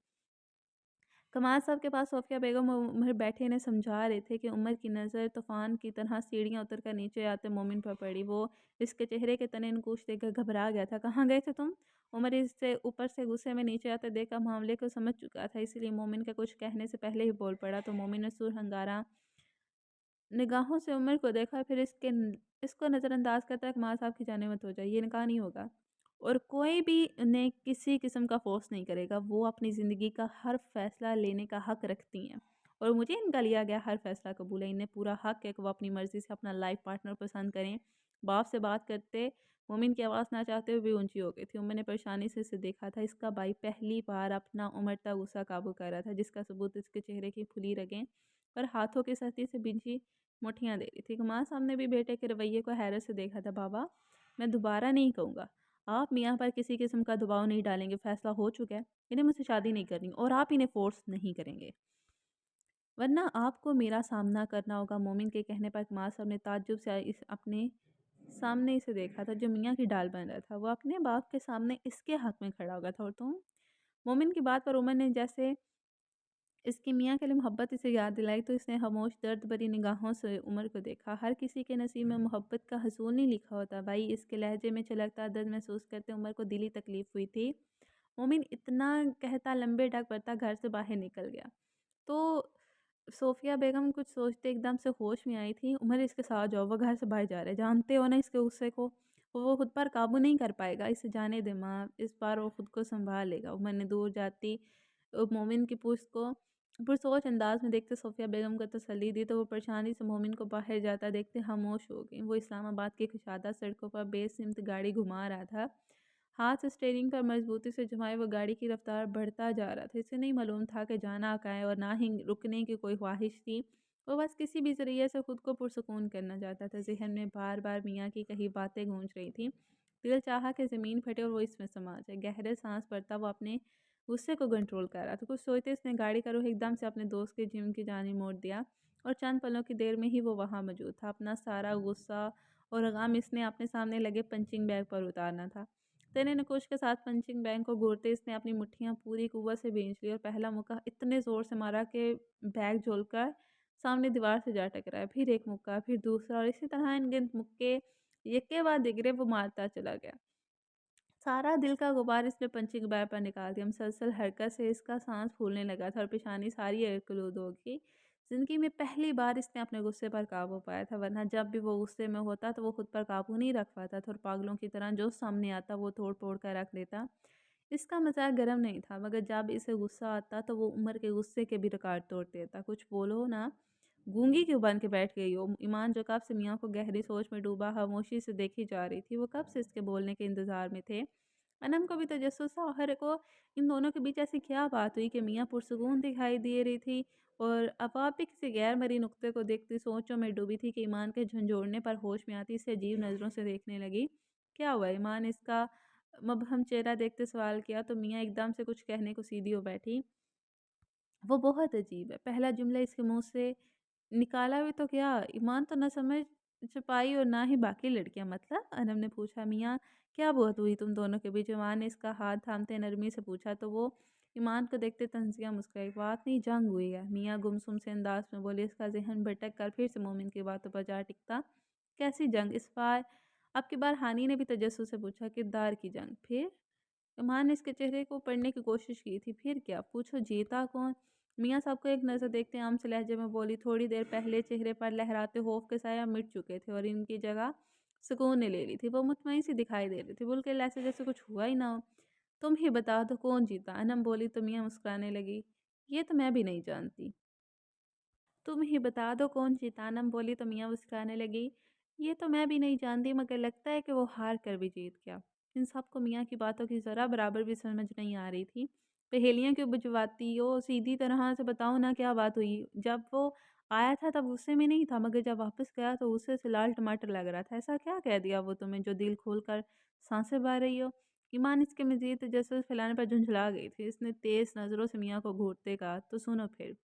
कमाल साहब के पास सोफ़िया बेगम और उमर बैठे इन्हें समझा रहे थे कि उमर की नज़र तूफ़ान की तरह सीढ़ियाँ उतर कर नीचे आते मोमिन पर पड़ी। वो इसके चेहरे के तने नकूश देखकर घबरा गया था। कहाँ गए थे तुम? उमर इससे ऊपर से गुस्से में नीचे आते देखकर मामले को समझ चुका था, इसीलिए मोमिन के कुछ कहने से पहले ही बोल पड़ा। तो मोमिन ने सुरहंगारा निगाहों से उमर को देखा, फिर इसको नज़रअंदाज करता है कि माँ साहब की जाने मत हो जाए, ये निकाह नहीं होगा। और कोई भी उन्हें किसी किस्म का फ़ोर्स नहीं करेगा। वो अपनी ज़िंदगी का हर फ़ैसला लेने का हक़ रखती हैं और मुझे इनका लिया गया हर फ़ैसला कबूल है। इन्हें पूरा हक़ है कि वो अपनी मर्ज़ी से अपना लाइफ़ पार्टनर पसंद करें। बाप से बात करते मोमिन की आवाज़ ना चाहते हुए भी ऊँची हो गई थी। उमर ने परेशानी से इसे देखा था। इसका भाई पहली बार अपना उमड़ता गुस्सा काबू कर रहा था, जिसका सबूत इसके चेहरे की फुली रगें और हाथों की सर्दी से भिजी मुठियाँ दे रही थी। माँ साहब ने भी बेटे के रवैये को हैरत से देखा था। बाबा, मैं दोबारा नहीं कहूँगा। आप मियाँ पर किसी किस्म का दबाव नहीं डालेंगे, फ़ैसला हो चुका है। इन्हें मुझसे शादी नहीं करनी और आप इन्हें फ़ोर्स नहीं करेंगे, वरना आपको मेरा सामना करना होगा। मोमिन के कहने पर माँ साहब ने ताज्जुब से इस अपने सामने इसे देखा था, जो मियाँ की डाल बन रहा था। वो अपने बाप के सामने इसके हक़ में खड़ा हो गया था और तुम? मोमिन की बात पर उमर ने जैसे इसकी मियाँ के लिए मोहब्बत इसे याद दिलाई, तो इसने खामोश दर्द भरी निगाहों से उमर को देखा। हर किसी के नसीब में मोहब्बत का हसूल नहीं लिखा होता भाई। इसके लहजे में छलकता दर्द महसूस करते उमर को दिली तकलीफ़ हुई थी। मोमिन इतना कहता लंबे डग भरता घर से बाहर निकल गया। तो सोफ़िया बेगम कुछ सोचते एकदम से होश में आई थी। उमर, इसके साथ जाओ, वो घर से बाहर जा रहा है। जानते हो ना इसके गुस्से को, वो खुद पर काबू नहीं कर पाएगा। इसे जाने दे माँ, इस बार वो खुद को संभाल लेगा। उमर ने दूर जाती मोमिन की पूछ को पुरसोच अंदाज में देखते सोफ़िया बेगम को तसल्ली दी, तो वो परेशानी से मोमिन को बाहर जाता देखते खामोश हो गई। वो इस्लामाबाद की कुशादा सड़कों पर बेसिमत गाड़ी घुमा रहा था। हाथ स्टीयरिंग पर मजबूती से जमाए वो गाड़ी की रफ्तार बढ़ता जा रहा था। इसे नहीं मालूम था कि जाना कहाँ है और ना ही रुकने की कोई ख्वाहिश थी। वो बस किसी भी ज़रिए से खुद को पुरसकून करना चाहता था। ज़हन में बार-बार मियाँ की कही बातें गूंज रही थीं। दिल चाहा कि ज़मीन फटे और वो इसमें समा जाए। गहरे सांस भरता वो अपने गुस्से को कंट्रोल कर रहा था। कुछ सोचते इसने गाड़ी का रुख एकदम से अपने दोस्त के जिम की जानिब मोड़ दिया और चंद पलों की देर में ही वो वहाँ मौजूद था। अपना सारा गुस्सा और गम इसने अपने सामने लगे पंचिंग बैग पर उतारना था। तेने नकुश के साथ पंचिंग बैग को घूरते इसने अपनी मुट्ठियाँ पूरी कुव्वत से भींच ली और पहला मुक्का इतने ज़ोर से मारा कि बैग झूलकर सामने दीवार से जा टकराया। फिर एक मुक्का, फिर दूसरा और इसी तरह अनगिनत मुक्के एक के बाद दिगरे वो मारता चला गया। सारा दिल का गुबार इसने पंचिंग बैग पर निकाल दिया। मुसलसल हरकत से इसका सांस फूलने लगा था और पेशानी सारी अलकलूद हो गई। ज़िंदगी में पहली बार इसने अपने गुस्से पर काबू पाया था, वरना जब भी वो गुस्से में होता तो वो खुद पर काबू नहीं रख पाता था और पागलों की तरह जो सामने आता वो तोड़ फोड़ कर रख देता। इसका मजाक गर्म नहीं था, मगर जब इसे गुस्सा आता तो वो उम्र के गुस्से के भी रिकॉर्ड तोड़ देता। कुछ बोलो ना, गूंगी क्यों बन के बैठ गई हो? ईमान, जो कब से मियाँ को गहरी सोच में डूबा खामोशी से देखी जा रही थी, वो कब से इसके बोलने के इंतजार में थे। अनम को भी तजस्सुस था, आखिर को इन दोनों के बीच ऐसी क्या बात हुई कि मियाँ पुरसुकून दिखाई दे रही थी और अब आप भी किसी गैर मरी नुक्ते को देखती सोचों में डूबी थी कि ईमान के झंझोड़ने पर होश में आती इसे अजीब नज़रों से देखने लगी। क्या हुआ ईमान? इसका मबहम चेहरा देखते सवाल किया, तो मियाँ एकदम से कुछ कहने को सीधी हो बैठी। वो बहुत अजीब है। पहला जुमला इसके मुँह से निकाला भी तो क्या, ईमान तो ना समझ पाई और ना ही बाकी लड़कियाँ। मतलब? अनम ने पूछा। मियाँ, क्या बात हुई तुम दोनों के बीच? ईमान ने इसका हाथ थामते नरमी से पूछा, तो वो ईमान को देखते तंजिया मुस्कुराई। बात नहीं, जंग हुई है। मियाँ गुमसुम से अंदाज में बोले। इसका जहन भटक कर फिर से मोमिन की बातों पर जा टिकता। कैसी जंग? इस बार अब की बार हानि ने भी तजस्सुस से पूछा। किरदार की जंग। फिर? ईमान ने इसके चेहरे को पढ़ने की कोशिश की थी। फिर क्या? पूछो, जीता कौन? मियाँ साहब को एक नज़र देखते आम से लहजे में बोली। थोड़ी देर पहले चेहरे पर लहराते खौफ के साया मिट चुके थे और इनकी जगह सुकून ने ले ली थी। वो मुतमईन सी दिखाई दे रही थी, बिल्कुल ऐसे जैसे कुछ हुआ ही ना हो। तुम ही बता दो कौन जीता। अनम बोली तो मियाँ मुस्कुराने लगी, ये तो मैं भी नहीं जानती। तुम ही बता दो कौन जीता। अनम बोली तो मियाँ मुस्कुराने लगी, ये तो मैं भी नहीं जानती, मगर लगता है कि वो हार कर भी जीत गया। इन सबको मियाँ की बातों की ज़रा बराबर भी समझ नहीं आ रही थी। पहेलियाँ क्यों बुझवाती हो, सीधी तरह से बताओ ना क्या बात हुई। जब वो आया था तब गुस्से में नहीं था, मगर जब वापस गया तो गुस्से से लाल टमाटर लग रहा था। ऐसा क्या कह दिया वो तुम्हें जो दिल खोल कर सांसें भर रही हो। ईमान इसके मजीद तजस्सुस फैलाने पर झुंझला गई थी। इसने तेज नज़रों से मियाँ को घूरते कहा, तो सुनो फिर।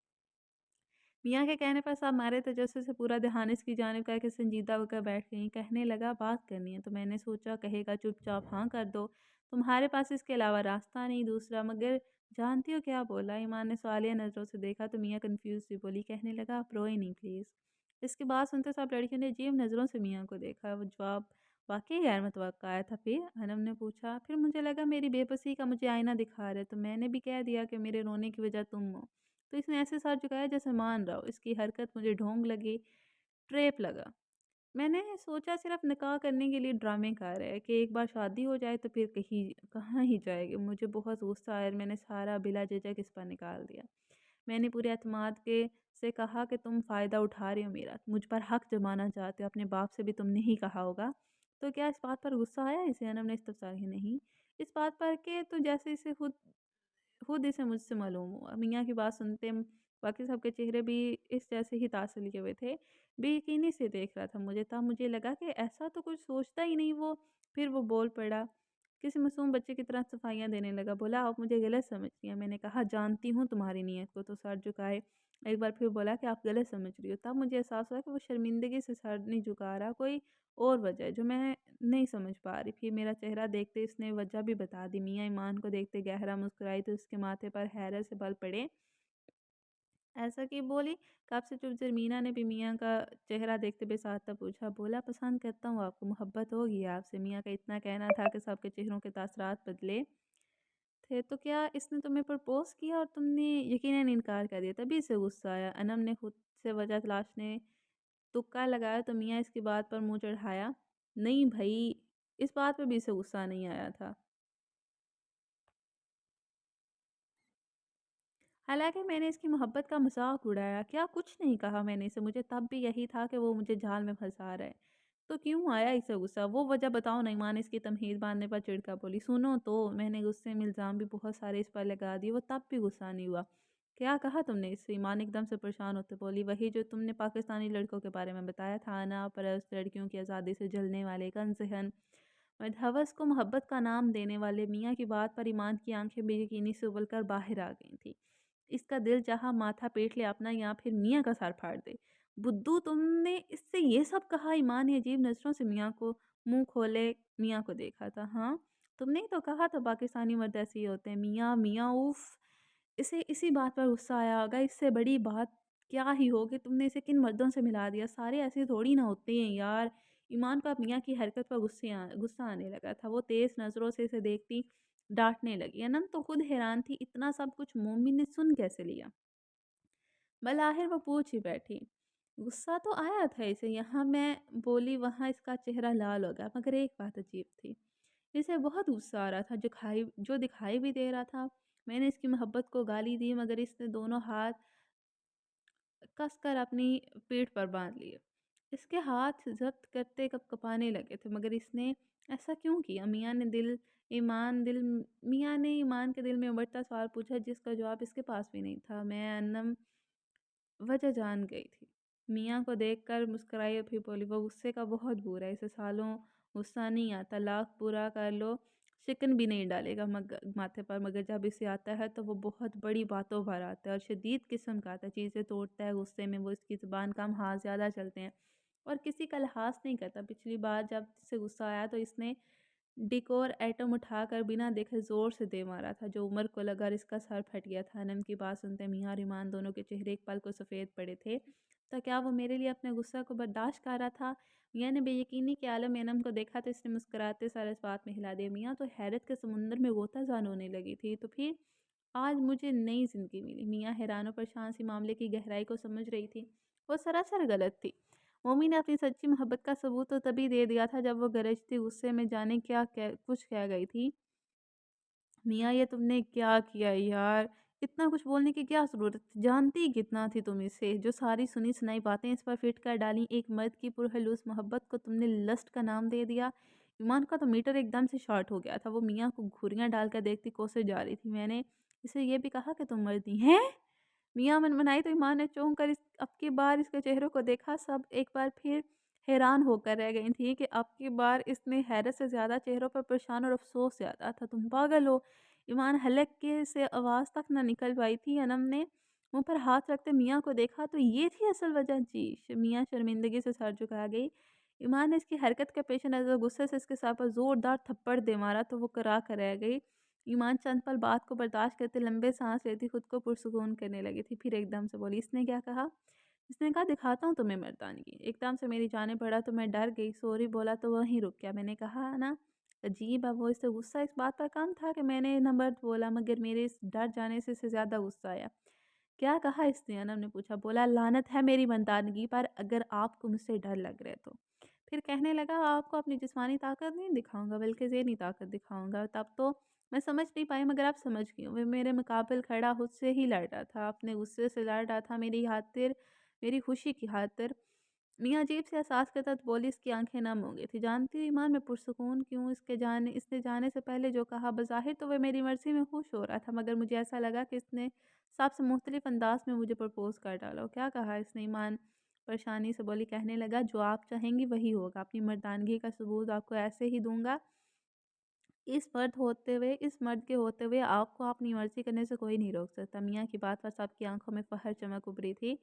मियाँ के कहने पर सब मारे तजस्सुस से पूरा ध्यान इसकी जानिब करके संजीदा होकर बैठ गईं। कहने लगा, बात करनी है तो मैंने सोचा कहेगा चुपचाप हाँ कर दो। तुम्हारे पास इसके अलावा रास्ता नहीं दूसरा, मगर जानती हो क्या बोला। ईमान ने सवालिया नज़रों से देखा तो मियाँ कन्फ्यूज सी बोली। कहने लगा, आप रोए नहीं प्लीज़। इसकी बात सुनते सब लड़कियों ने अजीब नज़रों से मियाँ को देखा। वो जवाब वाकई गैर मुतवक्का आया था। फिर अनम ने पूछा, फिर मुझे लगा मेरी बेबसी का मुझे आईना दिखा रहे, तो मैंने भी कह दिया कि मेरे रोने की वजह तुम हो। तो इसने ऐसे सर झुकाया जैसे मान रहा हो। इसकी हरकत मुझे ढोंग लगी, ट्रेप लगा। मैंने सोचा सिर्फ निकाह करने के लिए ड्रामे कर रहे हैं कि एक बार शादी हो जाए तो फिर कहीं कहाँ ही जाएगी। मुझे बहुत गुस्सा आया और मैंने सारा बिला झिझक इस पर निकाल दिया। मैंने पूरे एतमाद के से कहा कि तुम फ़ायदा उठा रही हो मेरा, मुझ पर हक जमाना चाहते हो। अपने बाप से भी तुमने ही कहा होगा। तो क्या इस बात पर गुस्सा आया इसे। अनम ने इस्तफसार ही नहीं, इस बात पर के तो जैसे इसे खुद खुद इसे मुझसे मालूम हुआ। मियाँ की बात सुनते बाकी सबके चेहरे भी इस जैसे ही तासर लिए हुए थे। बेयकीनी से देख रहा था मुझे। तब मुझे लगा कि ऐसा तो कुछ सोचता ही नहीं वो। फिर वो बोल पड़ा, किसी मासूम बच्चे की तरह सफाइयाँ देने लगा। बोला, आप मुझे गलत समझ रही हैं। मैंने कहा, जानती हूँ तुम्हारी नीयत को। तो सर झुकाए। एक बार फिर बोला कि आप गलत समझ रही हो। तब मुझे एहसास हुआ कि वो शर्मिंदगी से सर नहीं झुका रहा, कोई और वजह है जो मैं नहीं समझ पा रही। फिर मेरा चेहरा देखते इसने वजह भी बता दी। मियाँ ईमान को देखते गहरा मुस्कुराई तो उसके माथे पर हैरत से बल पड़े। ऐसा कि बोली, कब से चुप जरमीना ने भी मियाँ का चेहरा देखते बेसाख्ता पूछा। बोला, पसंद करता हूँ आपको, मोहब्बत होगी आपसे। मियाँ का इतना कहना था कि सबके चेहरों के तासरात बदले थे। तो क्या इसने तुम्हें प्रपोज किया और तुमने यकीनन इनकार कर दिया, तभी से गुस्सा आया। अनम ने खुद से वजह तलाशने तुक्का लगाया तो मियाँ इसकी बात पर मुंह चढ़ाया, नहीं भई, इस बात पे भी इसे गुस्सा नहीं आया था। हालांकि मैंने इसकी मोहब्बत का मजाक उड़ाया, क्या कुछ नहीं कहा मैंने इसे। मुझे तब भी यही था कि वो मुझे जाल में फंसा रहा है। तो क्यों आया इसे गुस्सा, वो वजह बताओ ना। ईमान इसकी तमहीद बांधने पर चिढ़कर बोली, सुनो तो। मैंने गुस्से में इल्ज़ाम भी बहुत सारे इस पर लगा दिए, वो तब भी गुस्सा नहीं हुआ। क्या कहा तुमने इससे। ईमान एकदम से परेशान होते बोली, वही जो तुमने पाकिस्तानी लड़कों के बारे में बताया था, अना परस्त, लड़कियों की आज़ादी से जलने वाले, कनजहन और हवस को मोहब्बत का नाम देने वाले। मियाँ की बात पर ईमान की आंखें बेयकीनी से उबल कर बाहर आ गई थी। इसका दिल चाहा माथा पीट ले अपना, या फिर मियाँ का सर फाड़ दे। बुद्धू, तुमने इससे ये सब कहा। ईमान ने अजीब नज़रों से मियाँ को मुंह खोले मियाँ को देखा था। हाँ, तुमने ही तो कहा था पाकिस्तानी मर्द ऐसे ही होते हैं। मियाँ मियाँ उफ। इसे इसी बात पर गुस्सा आया होगा। इससे बड़ी बात क्या ही होगी, तुमने इसे किन मर्दों से मिला दिया। सारे ऐसे थोड़ी ना होते हैं यार। ईमान को अब मियाँ की हरकत पर गुस्सा आने लगा था। वो तेज़ नज़रों से इसे देखती डांटने लगी। अनंत तो खुद हैरान थी, इतना सब कुछ मोमिन ने सुन कैसे लिया। बल आखिर वो पूछ ही बैठी। गुस्सा तो आया था इसे, यहाँ मैं बोली वहाँ इसका चेहरा लाल हो गया। मगर एक बात अजीब थी, इसे बहुत गुस्सा आ रहा था जो दिखाई भी दे रहा था। मैंने इसकी मोहब्बत को गाली दी, मगर इसने दोनों हाथ कसकर अपनी पीठ पर बांध लिए। इसके हाथ जब्त करते कँपने लगे थे, मगर इसने ऐसा क्यों किया। मियाँ ने ईमान के दिल में उमड़ता सवाल पूछा, जिसका जवाब इसके पास भी नहीं था। मैं अनम वजह जान गई थी। मियाँ को देखकर मुस्कुराई और फिर बोली, वो गुस्से का बहुत बुरा है, इसे सालों गुस्सा नहीं आता, लाख बुरा कर लो शिकन भी नहीं डालेगा माथे पर, मगर जब इसे आता है तो वो बहुत बड़ी बातों भर आता है और शदीद किस्म का आता है। चीज़ें तोड़ता है गुस्से में। वो इसकी ज़ुबान कम हाथ ज़्यादा चलते हैं और किसी का लिहाज नहीं करता। पिछली बार जब इससे गुस्सा आया तो इसने डिकोर एटम उठाकर बिना देखे ज़ोर से दे मारा था, जो उमर को लगा और इसका सर फट गया था। अनम की बात सुनते मियाँ और ईमान दोनों के चेहरे एक पल को सफ़ेद पड़े थे। तो क्या वो मेरे लिए अपने गुस्सा को बर्दाश्त कर रहा था। मियाँ ने बेयकीनी के आलम में अनम को देखा तो इसने मुस्कुराते सारे इस बात में हिला दिया। मियाँ तो हैरत के समुंदर में गोताजान होने लगी थी। तो फिर आज मुझे नई ज़िंदगी मिली। मियाँ हैरान और परेशान सी मामले की गहराई को समझ रही थी। वो सरासर गलत थी। मोमी ने अपनी सच्ची मोहब्बत का सबूत तो तभी दे दिया था जब वो गरजती गुस्से में जाने क्या कुछ कह गई थी। मियाँ ये तुमने क्या किया यार? इतना कुछ बोलने की क्या ज़रूरत थी? जानती ही कितना थी तुम इसे? जो सारी सुनी-सुनाई बातें इस पर फिट कर डाली, एक मर्द की पुरहलूस मोहब्बत को तुमने लस्ट का नाम दे दिया। ईमान का तो मीटर एकदम से शॉर्ट हो गया था। वो मियाँ को घुर्रियाँ डालकर देखती कोसे जा रही थी। मैंने इसे ये भी कहा कि तुम मर्दी हैं? मियाँ मनमनाई तो ईमान ने चौंक कर इस अब की बार इसके चेहरे को देखा। सब एक बार फिर हैरान होकर रह गई थी कि अब की बार इसमें हैरत से ज़्यादा चेहरों पर परेशान और अफ़सोस ज़्यादा था। तुम पागल हो? ईमान हलक से आवाज़ तक ना निकल पाई थी। अनम ने मुँह पर हाथ रखते मियाँ को देखा तो ये थी असल वजह। जी। मियाँ शर्मिंदगी से सर झुका गई। ईमान ने इसकी हरकत के पेश नज़र गुस्से से इसके सर पर ज़ोरदार थप्पड़ दे मारा तो वो करा कर रह गई। ईमान चंद पल बात को बर्दाश्त करते लंबे सांस लेती खुद को पुरसुकून करने लगी थी। फिर एकदम से बोली, इसने क्या कहा? इसने कहा, दिखाता हूँ तुम्हें मर्दानगी। एकदम से मेरी जानें पड़ा तो मैं डर गई। सॉरी बोला तो वहीं रुक गया। मैंने कहा ना, अजीब है वो। इससे गुस्सा इस बात पर कम था कि मैंने न मर्द बोला, मगर मेरे इस डर जाने से इससे ज़्यादा गुस्सा आया। क्या कहा इसने? अनम ने पूछा। बोला, लानत है मेरी मर्दानगी पर अगर आपको मुझसे डर लग रहा है तो। फिर कहने लगा, आपको अपनी जिस्मानी ताकत नहीं दिखाऊंगा बल्कि ज़हनी ताकत दिखाऊंगा। तब तो मैं समझ नहीं पाई, मगर आप समझ गई। वो मेरे मुकाबले खड़ा खुद से ही लड़ रहा था, अपने गुस्से से लड़ रहा था, मेरी खातिर, मेरी खुशी की खातिर। मियाँ अजीब से एहसास के तहत बोली। इसकी आंखें नम हो गई थी। जानती हो ईमान, मैं पुरसुकून क्यों? इसने जाने से पहले जो कहा, बज़ाहिर तो वह मेरी मर्ज़ी में खुश हो रहा था, मगर मुझे ऐसा लगा कि इसने सबसे मुख्तलिफ अंदाज में मुझे प्रपोज़ कर डाला हो। क्या कहा इसने? ईमान परेशानी से बोली। कहने लगा, जो आप चाहेंगी वही होगा। अपनी मर्दानगी का सबूत आपको ऐसे ही दूंगा। इस मर्द के होते हुए आपको अपनी मर्ज़ी करने से कोई नहीं रोक सकता। मियाँ की बात पर सबकी आंखों में फहर चमक उभरी थी।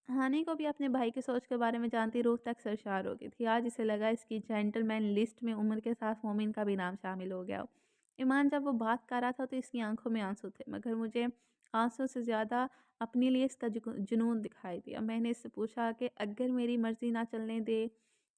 हानि को भी अपने भाई की सोच के बारे में जानती रूह तक सरशार हो गई थी। आज इसे लगा इसकी जेंटलमैन लिस्ट में उम्र के साथ मोमिन का भी नाम शामिल हो गया हो। ईमान जब वो बात कर रहा था तो इसकी आंखों में आंसू थे, मगर मुझे आंसू से ज़्यादा अपने लिए इसका जुनून दिखाई दिया। मैंने इससे पूछा कि अगर मेरी मर्ज़ी ना चलने दे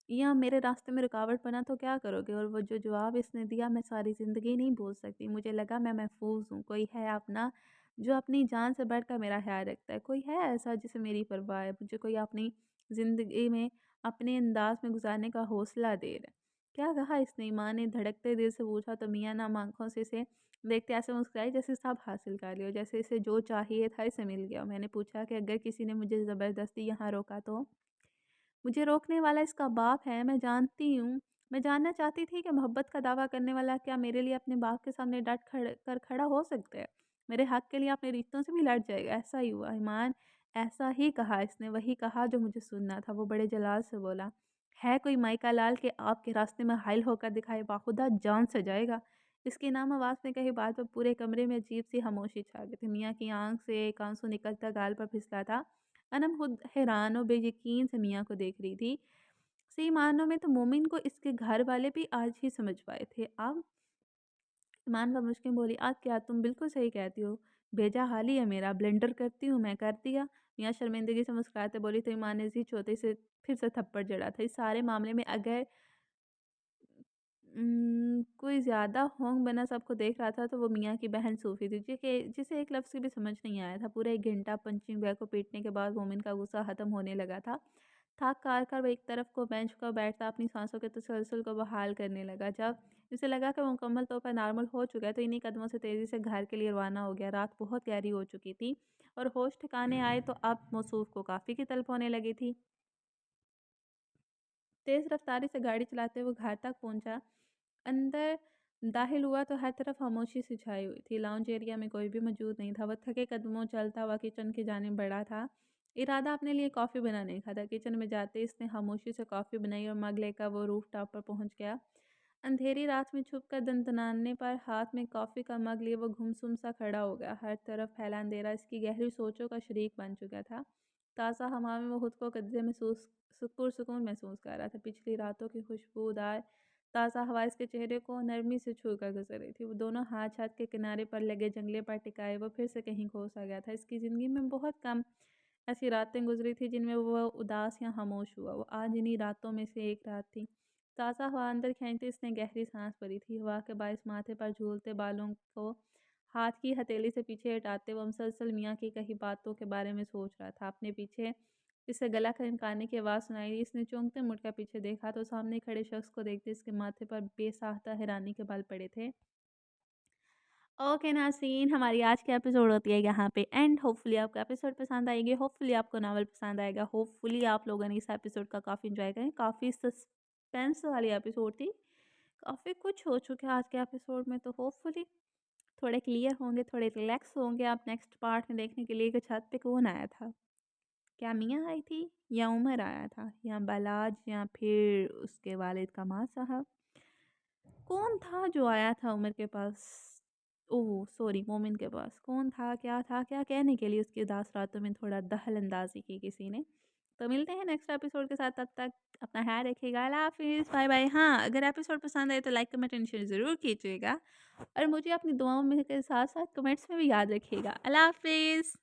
या मेरे रास्ते में रुकावट बना तो क्या करोगे? और वो जो जवाब इसने दिया मैं सारी ज़िंदगी नहीं भूल सकती। मुझे लगा मैं महफूज हूँ, कोई है अपना जो अपनी जान से बढ़कर मेरा ख्याल रखता है। कोई है ऐसा जिसे मेरी परवाह है। मुझे कोई अपनी ज़िंदगी में अपने अंदाज में गुजारने का हौसला दे रहा है। क्या कहा इसने? माँ ने धड़कते दिल से पूछा तो मियाँ नाम आंखों से इसे देखते ऐसे मुस्कुराई जैसे सब हासिल कर लिया, जैसे इसे जो चाहिए था इसे मिल गया। मैंने पूछा कि अगर किसी ने मुझे ज़बरदस्ती यहाँ रोका तो? मुझे रोकने वाला इसका बाप है, मैं जानती हूँ। मैं जानना चाहती थी कि मोहब्बत का दावा करने वाला क्या मेरे लिए अपने बाप के सामने डट कर खड़ा हो सकता है? मेरे हक के लिए अपने रिश्तों से भी लड़ जाएगा? ऐसा ही हुआ ईमान। ऐसा ही कहा इसने, वही कहा जो मुझे सुनना था। वो बड़े जलाल से बोला, है कोई माइका लाल के आपके रास्ते में हाइल होकर दिखाए? बाखुदा जान से जाएगा। इसकी नाम आवाज़ में कही बात पर पूरे कमरे में अजीब सी खामोशी छा गई थी। मियाँ की आंख से एक आंसू निकलता गाल पर फिसला था। अनम खुद हैरान और बेयकीन से मियाँ को देख रही थी। सही मायनों में तो मोमिन को इसके घर वाले भी आज ही समझ पाए थे। अब ईमान पर मुश्किल बोली, आज क्या तुम बिल्कुल सही कहती हो। भेजा हाल ही है मेरा, ब्लेंडर करती हूँ मैं, कर दिया। मियाँ शर्मिंदगी से मुस्कुराते बोली तो ईमान ने जी चौथे से फिर से थप्पड़ जड़ा था। इस सारे मामले में अगर कोई ज़्यादा होंग बना सबको देख रहा था तो वो मियाँ की बहन सूफ़ी थी, जिसे एक लफ्ज़ की भी समझ नहीं आया था। पूरा 1 घंटा पंचिंग बैग को पीटने के बाद मोमिन का गुस्सा ख़त्म होने लगा था। थक हार कर वो एक तरफ को बेंच पर बैठता अपनी सांसों के तसलसल को बहाल करने लगा। जब इसे लगा कि वो मुकम्मल तौर पर नॉर्मल हो चुका है तो इन्हीं कदमों से तेज़ी से घर के लिए रवाना हो गया। रात बहुत गहरी हो चुकी थी और होश ठिकाने आए तो अब मौसूफ़ को काफ़ी की तलब होने लगी थी। तेज़ रफ्तारी से गाड़ी चलाते हुए घर तक पहुंचा। अंदर दाखिल हुआ तो हर तरफ खामोशी सी छाई हुई थी। लाउंज एरिया में कोई भी मौजूद नहीं था। वह थके कदमों चलता हुआ किचन की जानिब बढ़ा था। इरादा अपने लिए कॉफ़ी बनाने का था। किचन में जाते इसने खामोशी से कॉफ़ी बनाई और मग लेकर वो रूफ टॉप पर पहुंच गया। अंधेरी रात में छुप कर दंदनाने पर हाथ में कॉफ़ी का मग लिए वो गुमसुम सा खड़ा हो गया। हर तरफ फैला अंधेरा इसकी गहरी सोचों का शरीक बन चुका था। ताज़ा हवा में वो खुद को कब्जे महसूस पुरसुकून महसूस कर रहा था। पिछली रातों की खुशबूदार ताज़ा हवा इसके चेहरे को नरमी से छू कर गुजर रही थी। वो दोनों हाथ छत के किनारे पर लगे जंगले पर टिकाए वो फिर से कहीं खो सा गया था। इसकी ज़िंदगी में बहुत कम ऐसी रातें गुजरी थी जिनमें वो उदास या खामोश हुआ। वो आज इन्हीं रातों में से एक रात थी। ताज़ा हवा अंदर खींचते इसने गहरी सांस भरी थी। हवा के बायस माथे पर झूलते बालों को हाथ की हथेली से पीछे हटाते वो मुसलसल मियाँ की कही बातों के बारे में सोच रहा था। अपने पीछे इसे गला खनकाने की आवाज़ सुनाई दी। इसने चौंकते मुड़कर पीछे देखा तो सामने खड़े शख्स को देखते इसके माथे पर बेसाख्ता हैरानी के बाल पड़े थे। ओके नाज़रीन, हमारी आज की एपिसोड होती है यहाँ पे एंड। होपफुली आपको एपिसोड पसंद आएगी, होपफुली आपको नावल पसंद आएगा, होपफुली आप लोगों ने इस एपिसोड का काफ़ी इंजॉय करें। काफ़ी सस्पेंस वाली एपिसोड थी, काफ़ी कुछ हो चुका है आज के एपिसोड में, तो होपफुली थोड़े क्लियर होंगे, थोड़े रिलैक्स होंगे आप नेक्स्ट पार्ट में देखने के लिए कि छत पे कौन आया था। क्या मियाँ आई थी या उमर आया था या बलाज या फिर उसके वालिद कमाल साहब? कौन था जो आया था उमर के पास? ओह सॉरी, मोमिन के पास। कौन था, क्या कहने के लिए उसकी उदास रातों में थोड़ा दखल अंदाजी की किसी ने? तो मिलते हैं नेक्स्ट एपिसोड के साथ, तब तक अपना ख्याल रखिएगा। अल्लाह हाफ़िज़, बाय बाय। हाँ, अगर एपिसोड पसंद आए तो लाइक कमेंट एंड शेयर ज़रूर कीजिएगा और मुझे अपनी दुआओं में के साथ-साथ कमेंट्स में भी याद रखिएगा। अल्लाह हाफ़िज़।